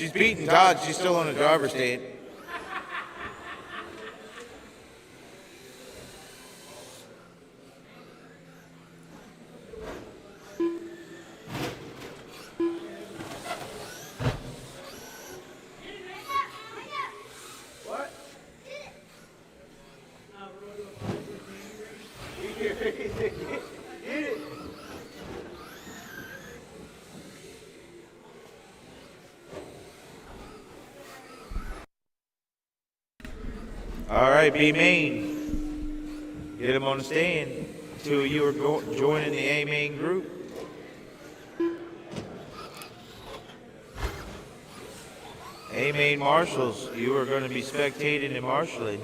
She's beating Todd. She's still on the driver's stand. All right, B main. Get him on the stand. Two of you are joining the A main group. A main marshals, you are going to be spectating and marshaling.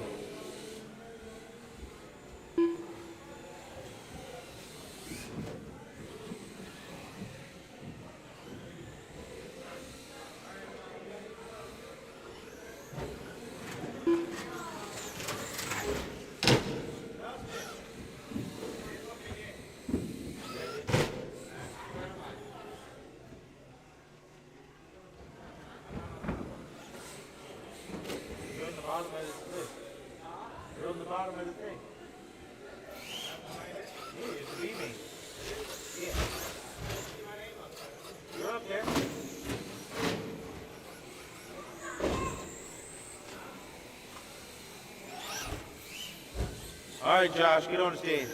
You're on the bottom of the thing. Yeah, it's B main. Yeah. You're up there. All right, Josh, get on the stand.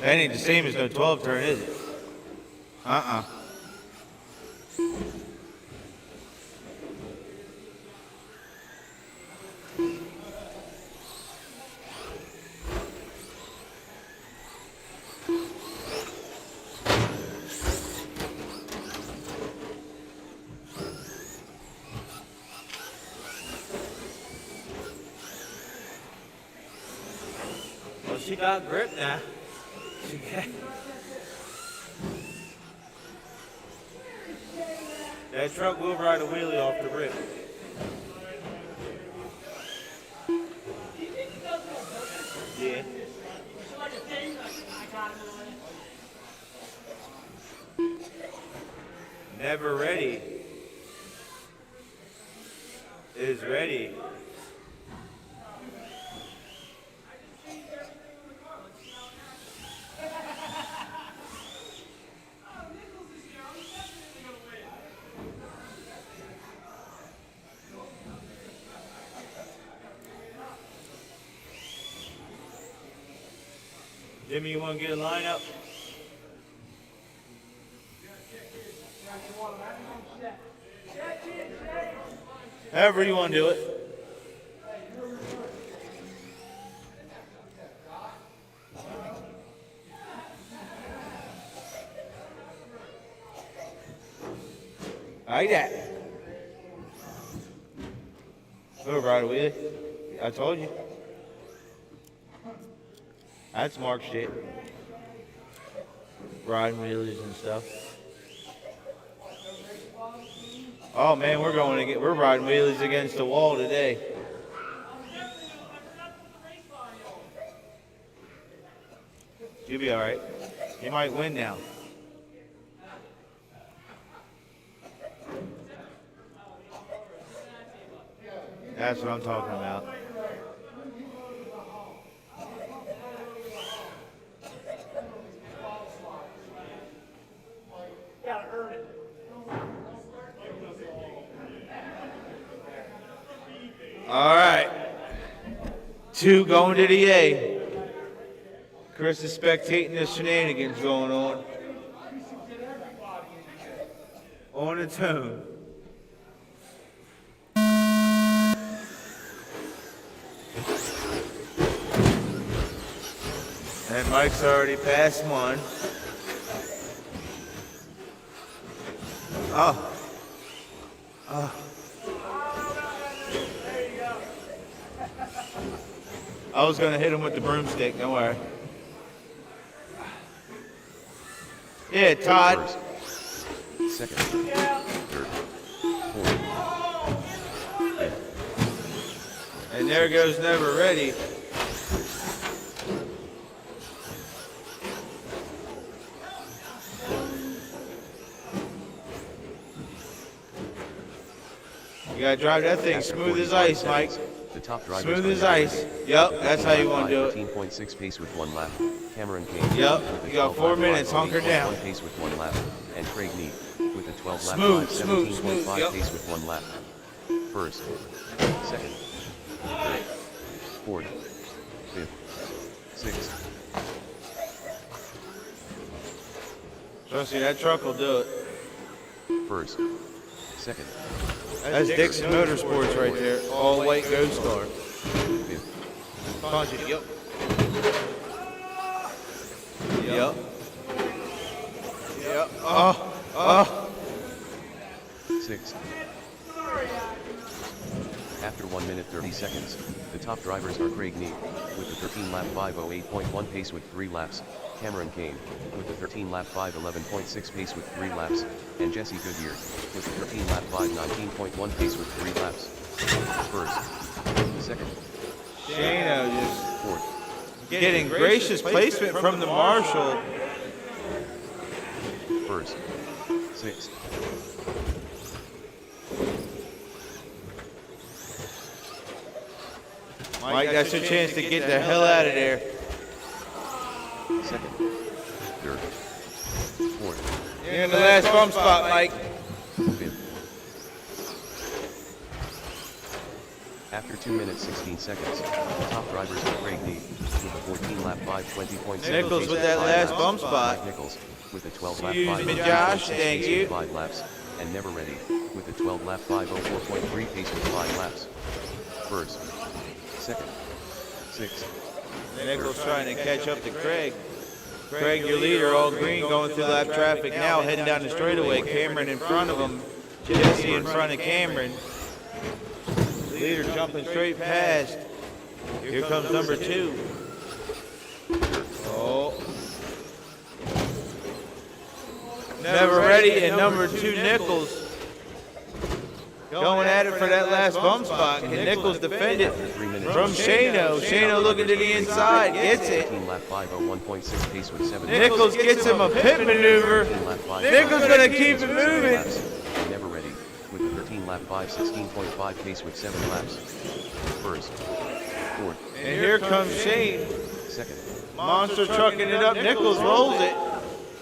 That ain't the same as no 12 turn, is it? Well, she got grip now. That truck will ride a wheelie off the rip. Yeah. Never ready is ready. Jimmy, you want to get a lineup? However you want to do it. Like that. Go right away. I told you. That's Mark shit. Riding wheelies and stuff. Oh man, we're riding wheelies against the wall today. You'll be all right. You might win now. That's what I'm talking about. All right. 2 going to the A. Chris is spectating the shenanigans going on. On its own. And Mike's already passed one. Oh. Oh. I was going to hit him with the broomstick, don't worry. Yeah, Todd. First, second, third, fourth, fifth. And there goes Never Ready. You gotta drive that thing smooth as ice, Mike. The top drivers Smooth as ice. Yep, that's how you want to do it. 13.6 pace with 1 lap. Cameron Kane. Yep, with a you got 12 4 lap minutes, 5, hunker 8.1 down. pace with 1 lap. And Craig Neat with a 12 lap Smooth, 5, smooth, 17.5 yep. pace with 1 lap. First, second, third, fourth, fifth, sixth. Trust me, that truck will do it. First, second, That's Dixon Motorsports right there. All white Ghost car. fifth, Punch it, yep. Yep. Yep. Oh. sixth. After 1 minute 30 seconds, the top drivers are Craig Neat with a 13 lap 508.1 pace with 3 laps, Cameron Kane with a 13 lap 511.6 pace with 3 laps, and Jesse Goodyear with a 13 lap 519.1 pace with 3 laps. First, second, Shano just fourth, getting gracious placement from the marshal. first, sixth, Mike, that's your chance to get the hell out of there. second, third, fourth, You're in the last bump spot, Mike. fifth. After 2 minutes 16 seconds, the top drivers are Craig Neat with a 14 lap 520.7 Nichols pace with that 5 last laps, bump spot. Mike Nichols with a 12 lap Excuse me, 5 Josh, thank pace you. with 5 laps, and Never Ready with a 12 lap 504.3 pace with 5 laps. First, second, sixth, Nichols trying to catch up to Craig. Craig, your leader, all green, going through lap traffic now, heading down the straightaway. Cameron in front of him. Jesse in front of Cameron. Leader jumping straight past. Here comes number 2. Oh. Never Ready and number 2, Nichols. Going at it for that last bump spot. Can Nichols defend it from Shano? Shano looking to the inside, gets it. 13 lap 501.6 pace with 7 Nichols gets him a pit maneuver. Nichols gonna keep it moving. Never Ready with a 13 lap 516.5 pace with 7 laps. First, fourth, And here comes Shane. second, Monster trucking it up. Nichols rolls it.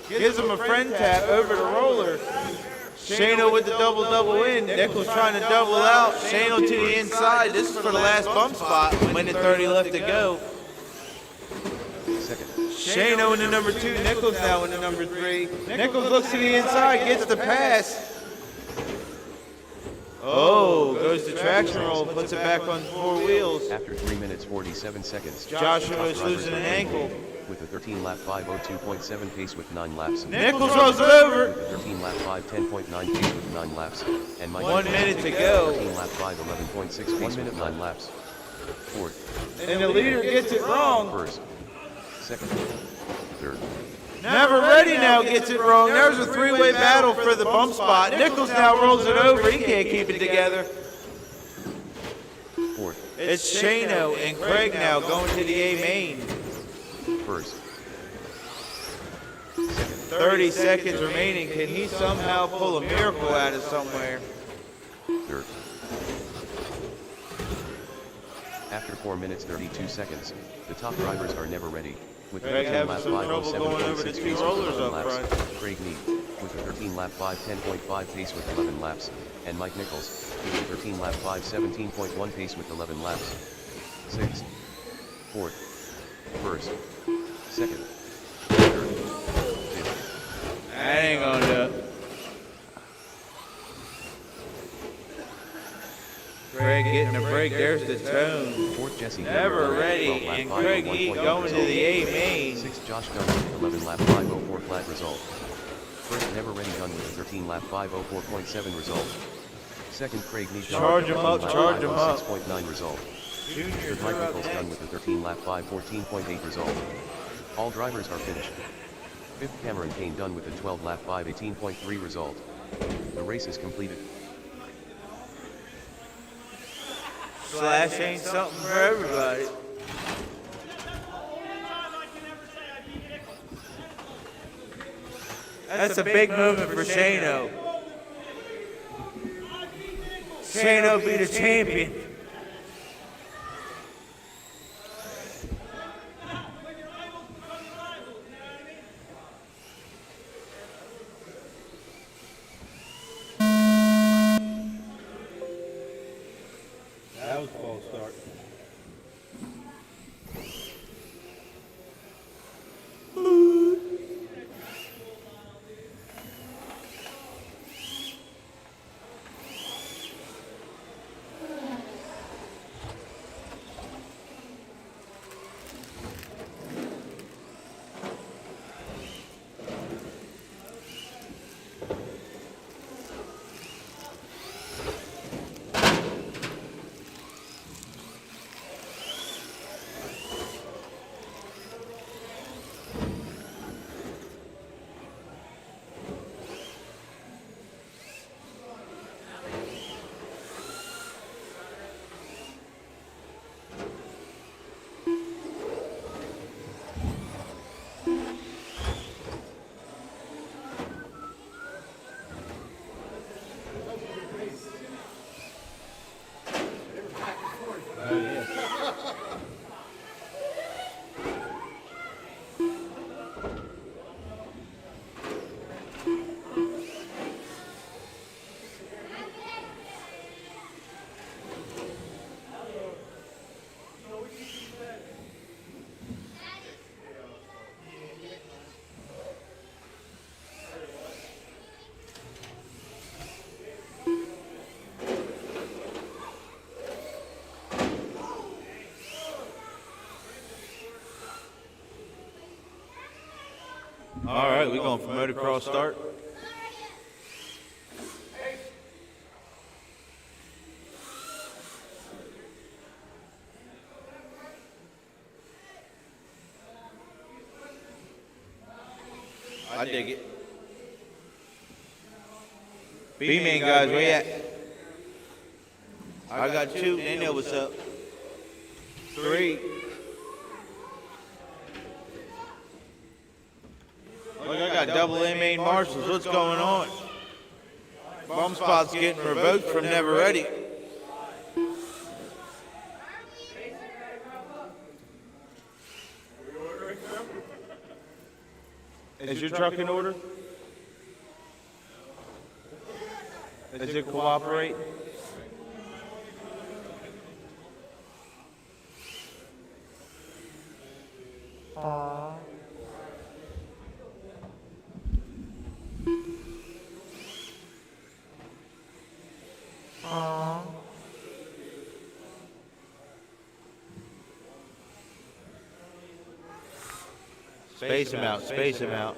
Gives him a friend tap over the roller. Shano with the double in. Nichols trying to double out. Shano to the inside. This is for the last bump spot. Minute 30 left to go. second, Shano in the number 2. Nichols now in the number 3. Nichols looks to the inside. Gets the pass. Oh, goes to traction roll. Puts it back on 4 wheels. after 3 minutes 47 seconds, Joshua is losing an ankle. with a 13 lap 502.7 pace with 9 laps. Nichols rolls it over. With a 13 lap 510.9 pace with 9 laps, and Mike 1 minute to go. 13 lap 511.6 pace with 9 laps. Fourth, And the leader gets it wrong. first, second, third, Never Ready now gets it wrong. There's a 3-way battle for the bump spot. Nichols now rolls it over. He can't keep it together. fourth, It's Shano and Craig now going to the A main. first, 30 seconds remaining. Can he somehow pull a miracle out of somewhere? Dirt. After 4 minutes 32 seconds, the top drivers are never ready. With the Craig 13 having lap some trouble going over the 507.6 two pace with rollers 11 up laps, front. Craig Neat, with the 13 lap 510.5 pace with 11 laps, and Mike Nichols, with the 13 lap 517.1 pace with 11 laps. 6th, 4th, 1st, 2nd, 3rd, 5th. That ain't gonna do it. Craig getting a break. There's the tone. 4th, Jesse Never Gilbert, ready. 12 lap And 501.8 Craig Heat going to result. the A main. 6th, Josh Dunn with 11 lap 504 flat result. 1st, Never Ready Dunn with a 13 lap 504.7 result. 2nd, Craig Neat Dunn Charge with a him up, 13 lap charge him up. 506.9 result. Junior, 3rd, Mike Nichols Dunn with a 13 lap 514.8 result. All drivers are finished. 5th, Cameron Kane Dunn with a 12 lap 518.3 result. The race is completed. Slash ain't something for everybody. That's a big movement for Shano. Shano be the champion. That was a false start. All right, we going for motocross start. I dig it. B-man guys, where you at? I got 2. They know what's up. 3. Look, I got double A main marshals. What's going on? Bum spot's getting revoked from Never Ready. Is your truck in order? Is it cooperate? Space him out, space him out.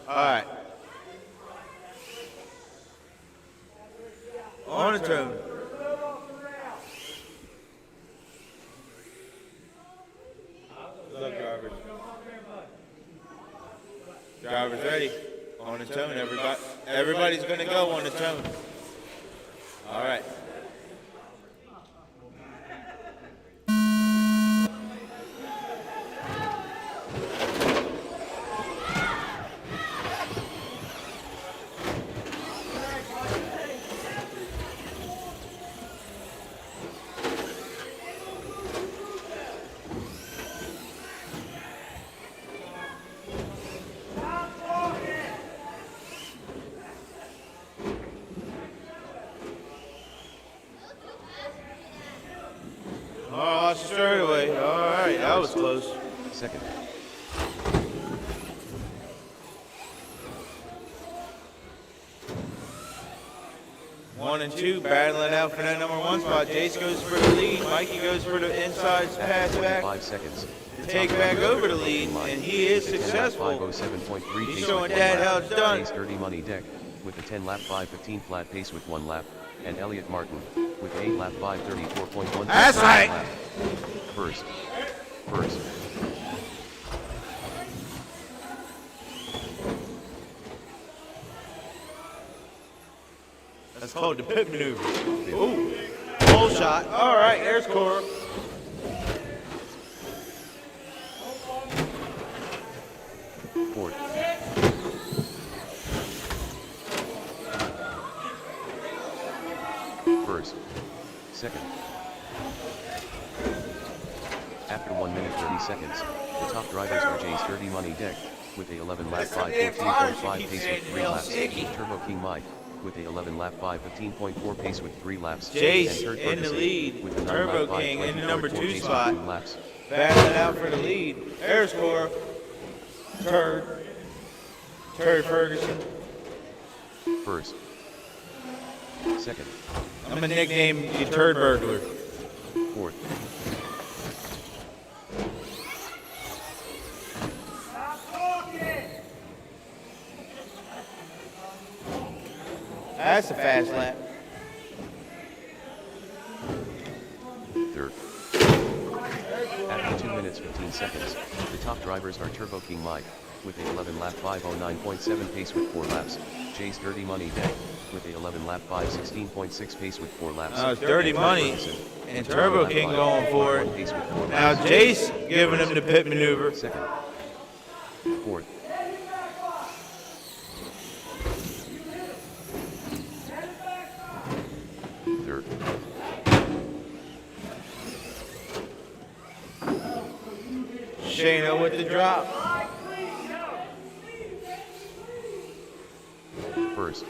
All right. On a tone. Look, drivers. Drivers ready. On the tone, everybody. Everybody's gonna go on the tone. All right. Second. One and two battling out for that number one spot. Jace goes for the lead. Mikey goes for the inside pass back 5 seconds. to take back over the lead, and he is successful. 507.3 He's pace showing with Dad 1 how lap. it's done. Jace Dirty Money Deck with a 10 lap 5:15 flat pace with 1 lap, and Elliot Martin with 8 lap 5:34.1. That's right. First. That's called the pit maneuver. Ooh, full shot. All right, there's Cora. Fourth. First. Second. After 1 minute 30 seconds, the top drivers are Jace Dirty Money Deck with a 11 lap 5:14.5 pace with 3 laps. Turbo King Mike with a 11 lap 5:15.4 pace with 3 laps. Jace and Third in the Ferguson lead. with a 9 Turbo lap King in the number 5:24 2 pace with spot. 2 laps. Battling out for the lead. There's Cora. Turd Ferguson. First. Second. I'm gonna nickname you Turd Burglar. Fourth. That's a fast lap. Third. After 2 minutes 15 seconds, the top drivers are Turbo King Mike with a 11 lap 5:09.7 pace with 4 laps. Jace Dirty Money Deck with a 11 lap 5:16.6 pace with 4 laps. It's Dirty And Money Ferguson and with a Turbo 11 King lap going for 5:1 it. pace with 4 Now laps. Jace giving him the pit maneuver. Second. Fourth. Third. Shayna with the drop. First.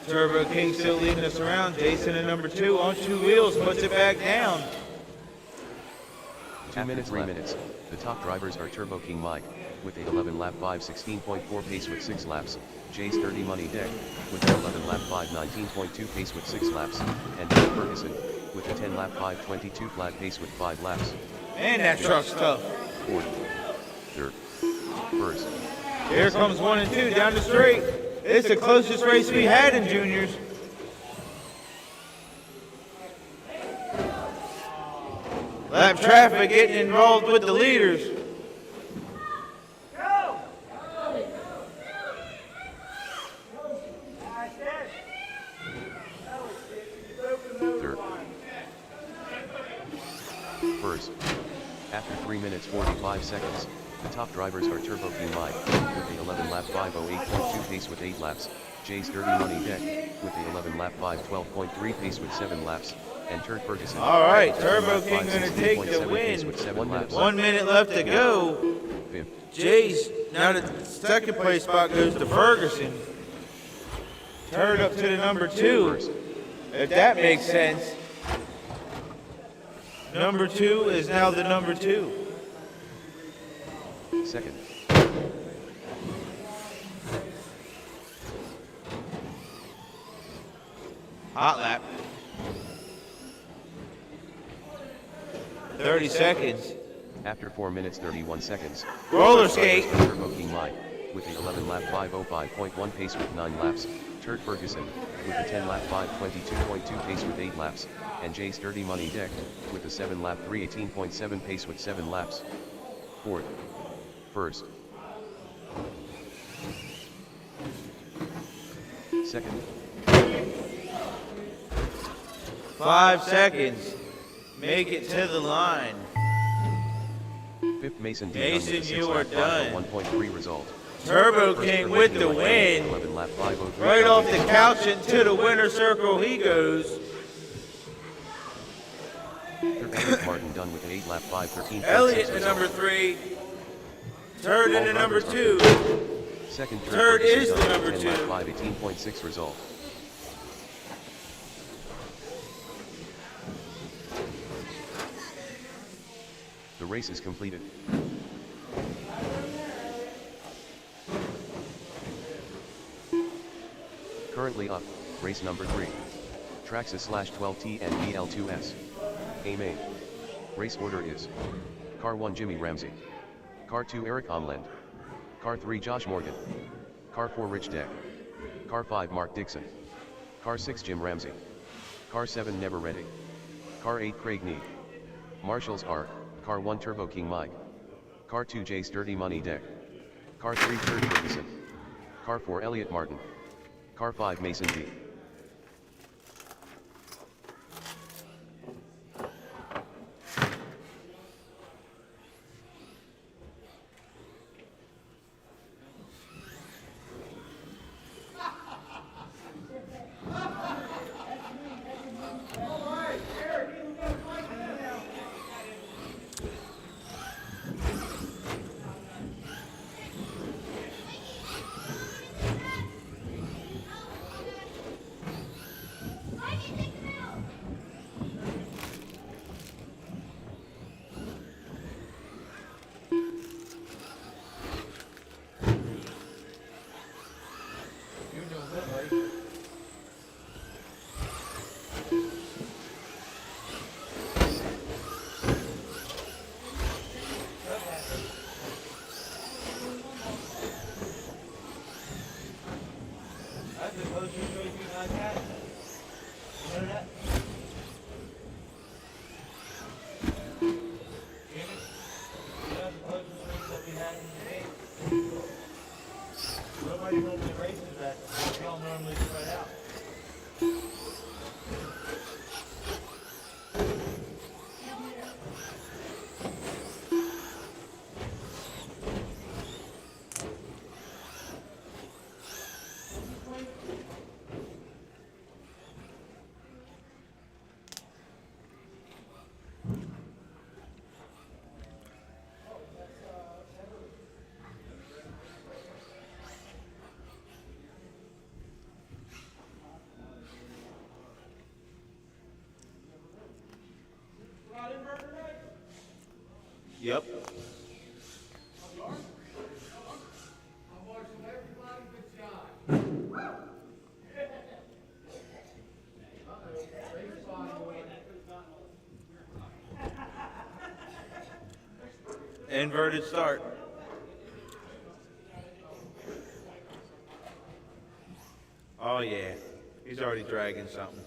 Turbo King still leading us around. Jason at number 2 on 2 wheels, puts it back down. 2 minutes 3 minutes. The top drivers are Turbo King Mike with a 11 lap 5:16.4 pace with 6 laps. Jace Dirty Money Deck with an 11 lap 5:19.2 pace with 6 laps, and Third Ferguson with a 10 lap 5:22 flat pace with 5 laps. Man, that truck's tough. Fourth. Third. First. Here comes 1 and 2 down the straight. It's the closest race we had in juniors. Lap traffic getting involved with the leaders. Third. First. After 3 minutes 45 seconds, the top drivers are Turbo King Mike with the 11 lap 5:08.2 pace with 8 laps. Jace Dirty Money Deck with the 11 lap 5:12.3 pace with 7 laps, and Third Ferguson. All right, with the 11 Turbo lap King gonna take the 5:16.7 pace with win. 7 laps. 1 minute left to go. Fifth. Jace, now the second place spot goes to Ferguson. Turd up to the number 2, First. if that makes sense. Number 2 is now the number 2. Second. Hot lap. 30 seconds. After 4 minutes 31 seconds. Roller skate. Turbo King Mike with the 11 lap 5:05.1 pace with 9 laps. Turd Ferguson with the 10 lap 5:22.2 pace with 8 laps, and Jace Dirty Money Deck with the 7 lap 3:18.7 pace with 7 laps. Fourth. First. Second. 5 seconds. Make it to the line. Fifth Mason D. Mason, with the 6 you lap are done. 1.3 result. Turbo First King for with Nathan the Mike, win. 11 lap 5:03. Right off the couch into the winner circle he goes. Third Elliot Martin done with an 8 lap 5:13. Elliot in number 3. Turd in the number 2. Second Third Ferguson is the done with number 10 lap 2. 5:18.6 result. The race is completed. Currently up, race number 3. Traxxas/12T and BL2S. Aim A. Race order is: Car 1 Jimmy Ramsey, Car 2 Eric Omland, Car 3 Josh Morgan, Car 4 Rich Deck, Car 5 Mark Dixon, Car 6 Jim Ramsey, Car 7 Never Ready, Car 8 Craig Need. Marshals are: Car 1 Turbo King Mike, Car 2 Jay Sturdy Money Deck, Car 3 Kurt Ferguson, Car 4 Elliot Martin, Car 5 Mason D. Yep. Inverted start. Oh yeah, he's already dragging something.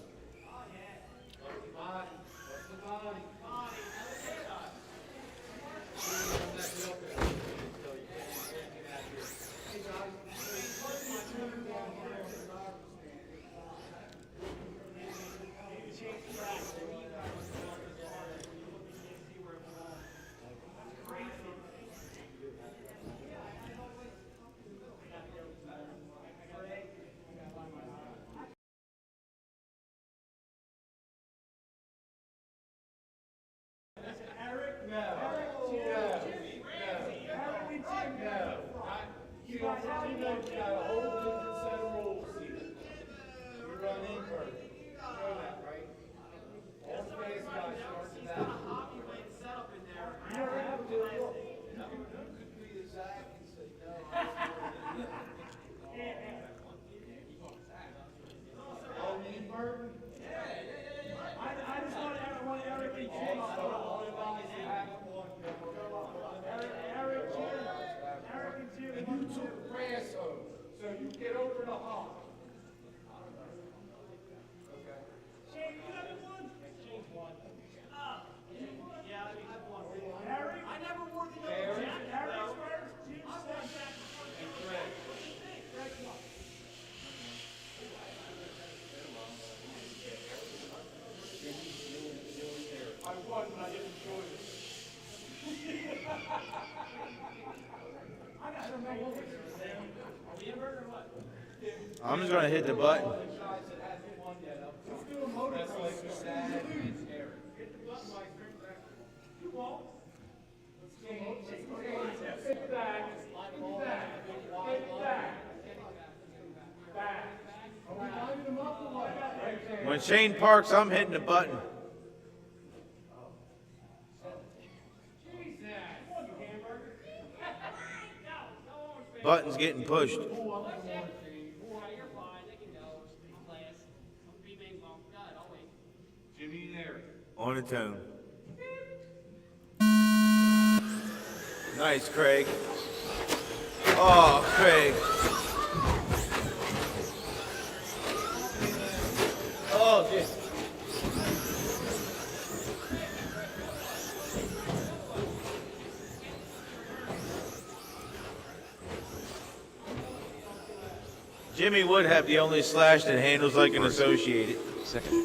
I'm just gonna hit the button. When Shane parks, I'm hitting the button. Button's getting pushed. On the tone. Nice, Craig. Oh, Craig. Oh, shit. Jimmy would have the only slash that handles like an associated. Second.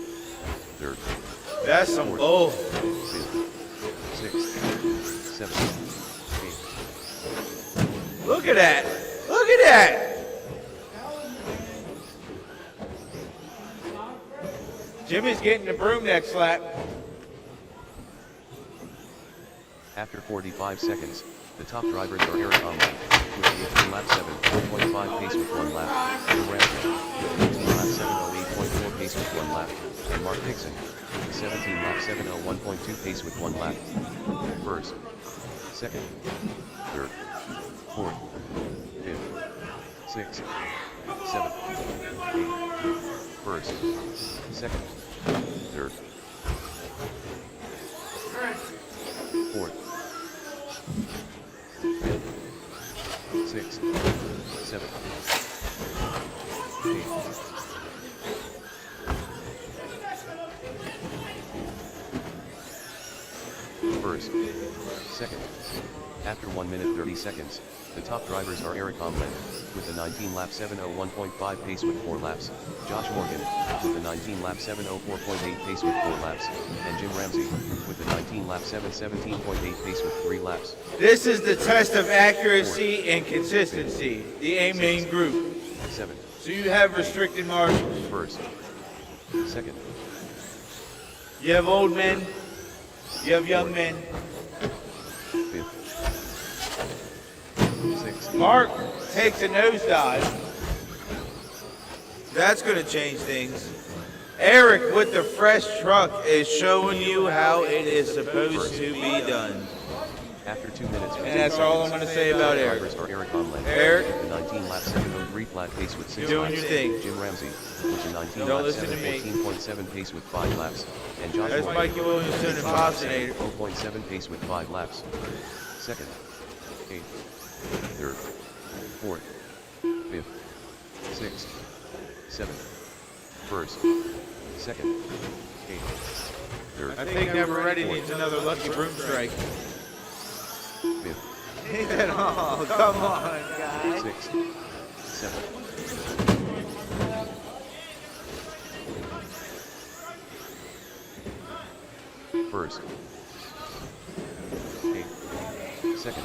Third. That's some. Fourth. Oh. Fifth. Sixth. Seventh. Eighth. Look at that. Look at that. Jimmy's getting the broom neck slap. After 45 seconds, the top drivers are Eric Omlin, with the 18 lap 7, 4.5 pace with 1 lap, Jim Ramsey, with the 18 lap 7, 8.4 pace with 1 lap, and Mark Dixon, with the 17 lap 7, 1.2 pace with 1 lap. First, second, third, fourth, fifth, sixth, seventh, eighth. First, second, third, fourth, fifth, sixth, seventh, eighth. First, second. After 1 minute 30 seconds, the top drivers are Eric Omlin, with the 19 lap 7:01.5 pace with 4 laps, Josh Morgan, with the 19 lap 7:04.8 pace with 4 laps, and Jim Ramsey, with the 19 lap 7:17.8 pace with 3 laps. This is the test of accuracy and consistency, the A main group. 7. So you have restricted marshals. First, second, You have old men. You have young men. fifth, sixth, Mark takes a nosedive. That's going to change things. Eric with the fresh truck is showing you how it is supposed to be done. After 2 minutes, And that's all I'm going to say about Eric. drivers are Eric Omlin, Eric. with the 19 lap 7:03 flat pace with 6 Doing laps, your thing. Jim Ramsey, with the 19 Don't lap listen to me. 7:14.7 pace with 5 laps, and Josh That's Morgan, Mikey Williamson impersonator. 0.7 pace with 5 laps. Second, eighth, third, fourth, fifth, sixth, seventh. First, second, eighth, third, I think Never Ready needs another lucky broom strike. fifth, Oh, come on, guys. sixth, seventh. First, eighth, second.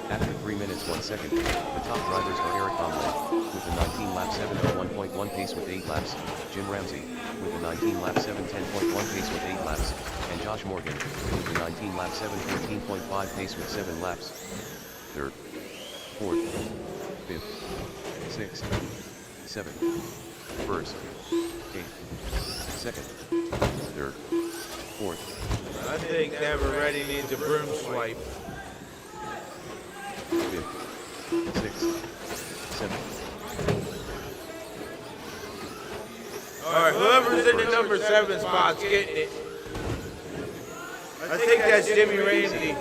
After 3 minutes 1 second, the top drivers are Eric Omlin, with the 19 lap 7:01.1 pace with 8 laps, Jim Ramsey, with the 19 lap 7:10.1 pace with 8 laps, and Josh Morgan, with the 19 lap 7:14.5 pace with 7 laps. Third, fourth, fifth, sixth, seventh. First, eighth, second, third, fourth, I think Never Ready needs a broom swipe. fifth, sixth, seventh. All right, whoever's in the number 7 spot's getting it. I think that's Jimmy Ramsey.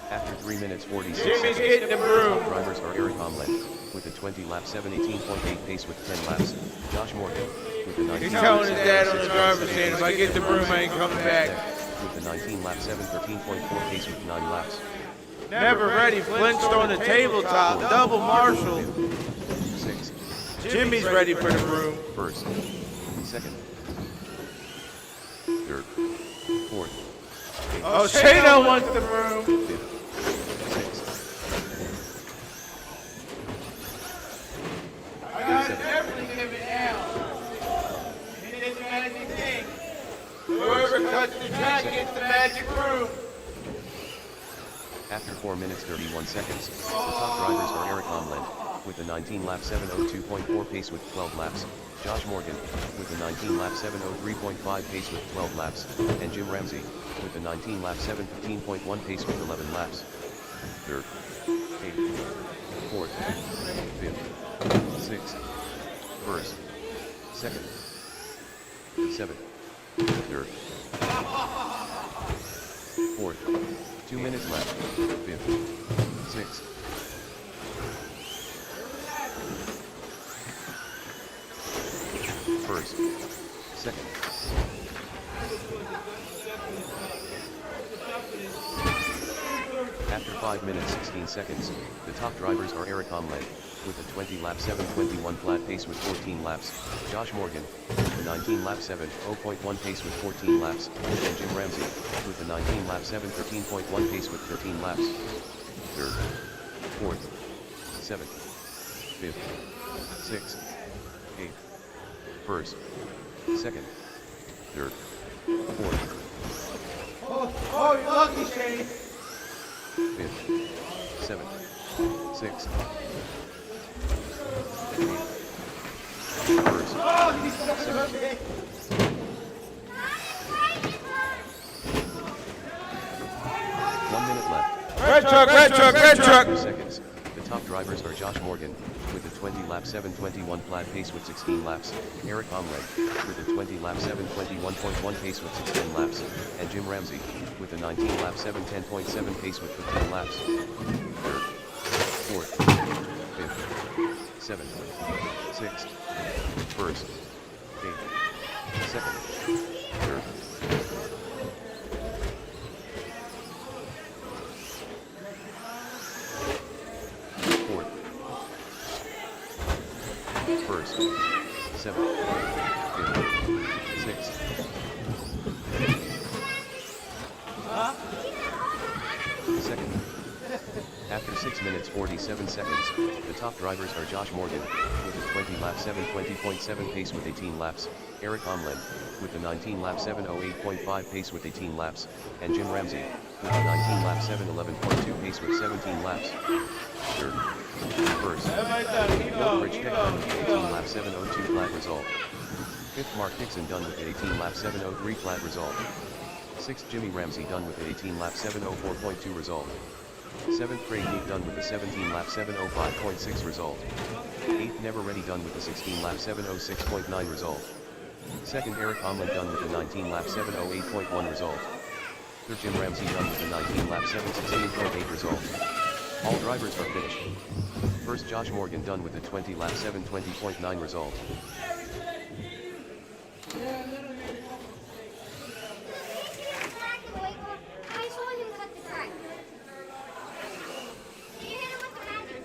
After 3 minutes 46 Jimmy's seconds, getting the broom. top drivers are Eric Omlin, with the 20 lap 7:18.8 pace with 10 laps, Josh Morgan, with the 19 He's lap telling his dad on the 7:16.7 driver's stand, if I get the broom, I ain't coming back. with the 19 lap 7:13.4 pace with 9 laps. Never Ready flinched on the tabletop, double Marshall. Sixth, Jimmy's ready for the broom. first, second, third, fourth, Oh, Shano wants the broom. fifth, sixth, I got definitely give it down. It is a magic thing. Whoever cuts the track gets the magic broom. After 4 minutes 31 seconds, the top drivers are Eric Omlin, with the 19 lap 7:02.4 pace with 12 laps, Josh Morgan, with the 19 lap 7:03.5 pace with 12 laps, and Jim Ramsey, with the 19 lap 7:15.1 pace with 11 laps. Third, eighth, fourth, fifth, sixth, first, second, seventh, Third. Fourth. 2 minutes left. Fifth. Sixth. First. Second. After 5 minutes 16 seconds, the top drivers are Eric Omley, with a 20-lap 7:21 flat pace with 14 laps, Josh Morgan, with a 19-lap 7:0.1 pace with 14 laps, and Jim Ramsey, with a 19-lap 7:13.1 pace with 13 laps. Third, fourth, seventh, fifth, sixth, eighth, first, second, third, fourth. Oh, you're lucky, Shane. Fifth, seventh, sixth, eighth, first, second. 1 minute left. Red truck, red truck, red truck. 2 seconds. The top drivers are Josh Morgan, with a 20-lap 7:21 flat pace with 16 laps, Eric Omley, with a 20-lap 7:21.1 pace with 16 laps, and Jim Ramsey, with a 19-lap 7:10.7 pace with 15 laps. Third, fourth, fifth, seventh, sixth, first, eighth, second, third. Fourth, first, seventh, fifth, sixth. Second. After 6 minutes 47 seconds, the top drivers are Josh Morgan, with a 20-lap 7:20.7 pace with 18 laps, Eric Omlin, with a 19-lap 7:08.5 pace with 18 laps, and Jim Ramsey, with a 19-lap 7:11.2 pace with 17 laps. Third, first, Rich Tech done with an 18-lap 7:02 flat result. Fifth, Mark Dixon done with an 18-lap 7:03 flat result. Sixth, Jimmy Ramsey done with an 18-lap 7:04.2 result. 7th, Craig Neat done with a 17-lap 7:05.6 result. 8th, Never Ready done with a 16-lap 7:06.9 result. 2nd, Eric Omlin done with a 19-lap 7:08.1 result. 3rd, Jim Ramsey done with a 19-lap 7:16.8 result. All drivers are finished. 1st, Josh Morgan done with a 20-lap 7:20.9 result. I saw him cut the track. Did you hit him with the magic?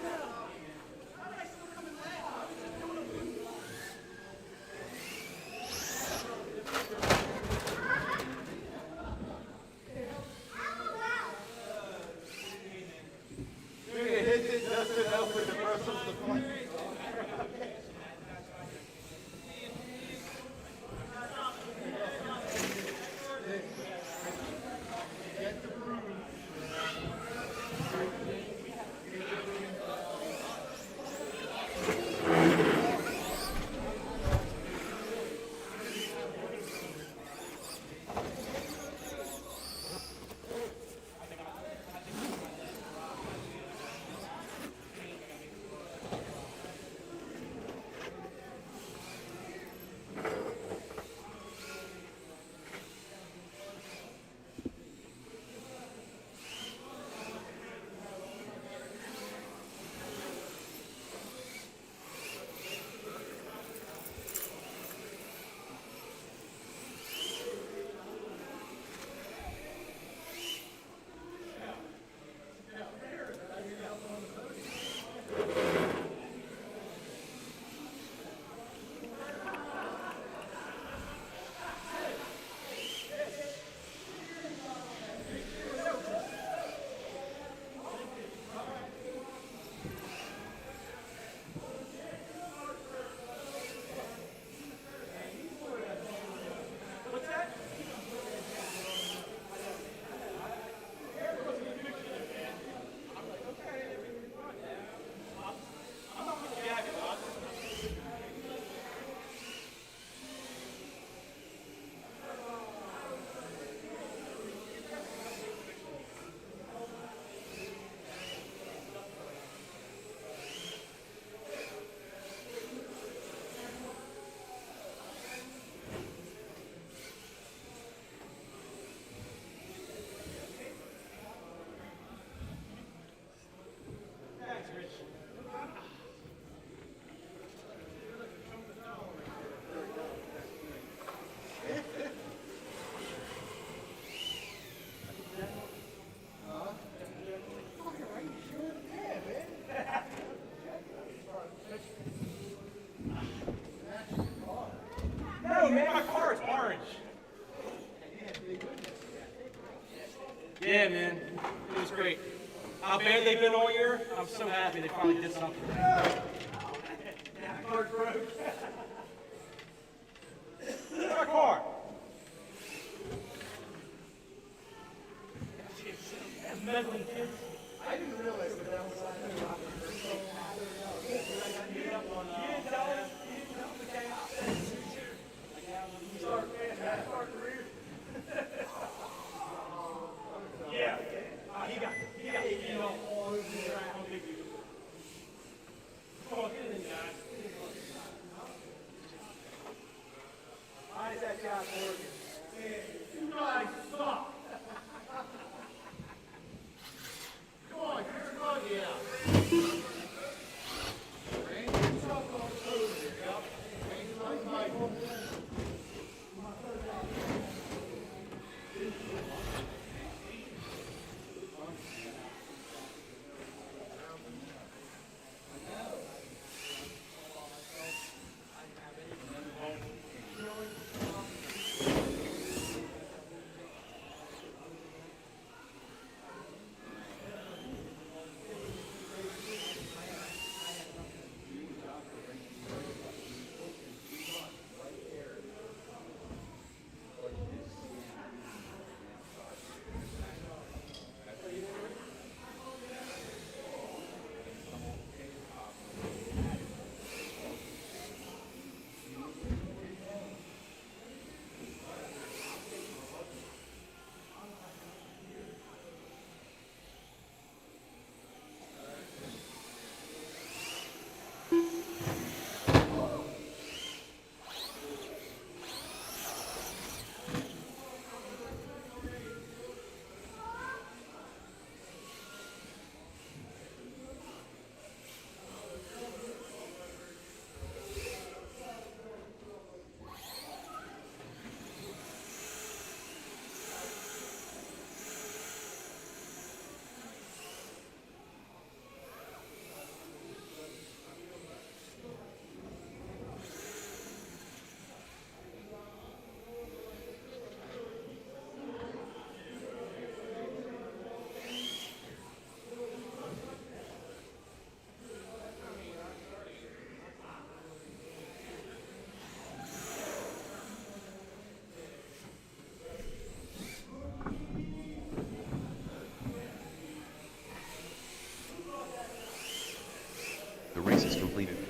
how bad they've been all year. I'm so happy they finally did something. My car. Meddling kids. The race is completed.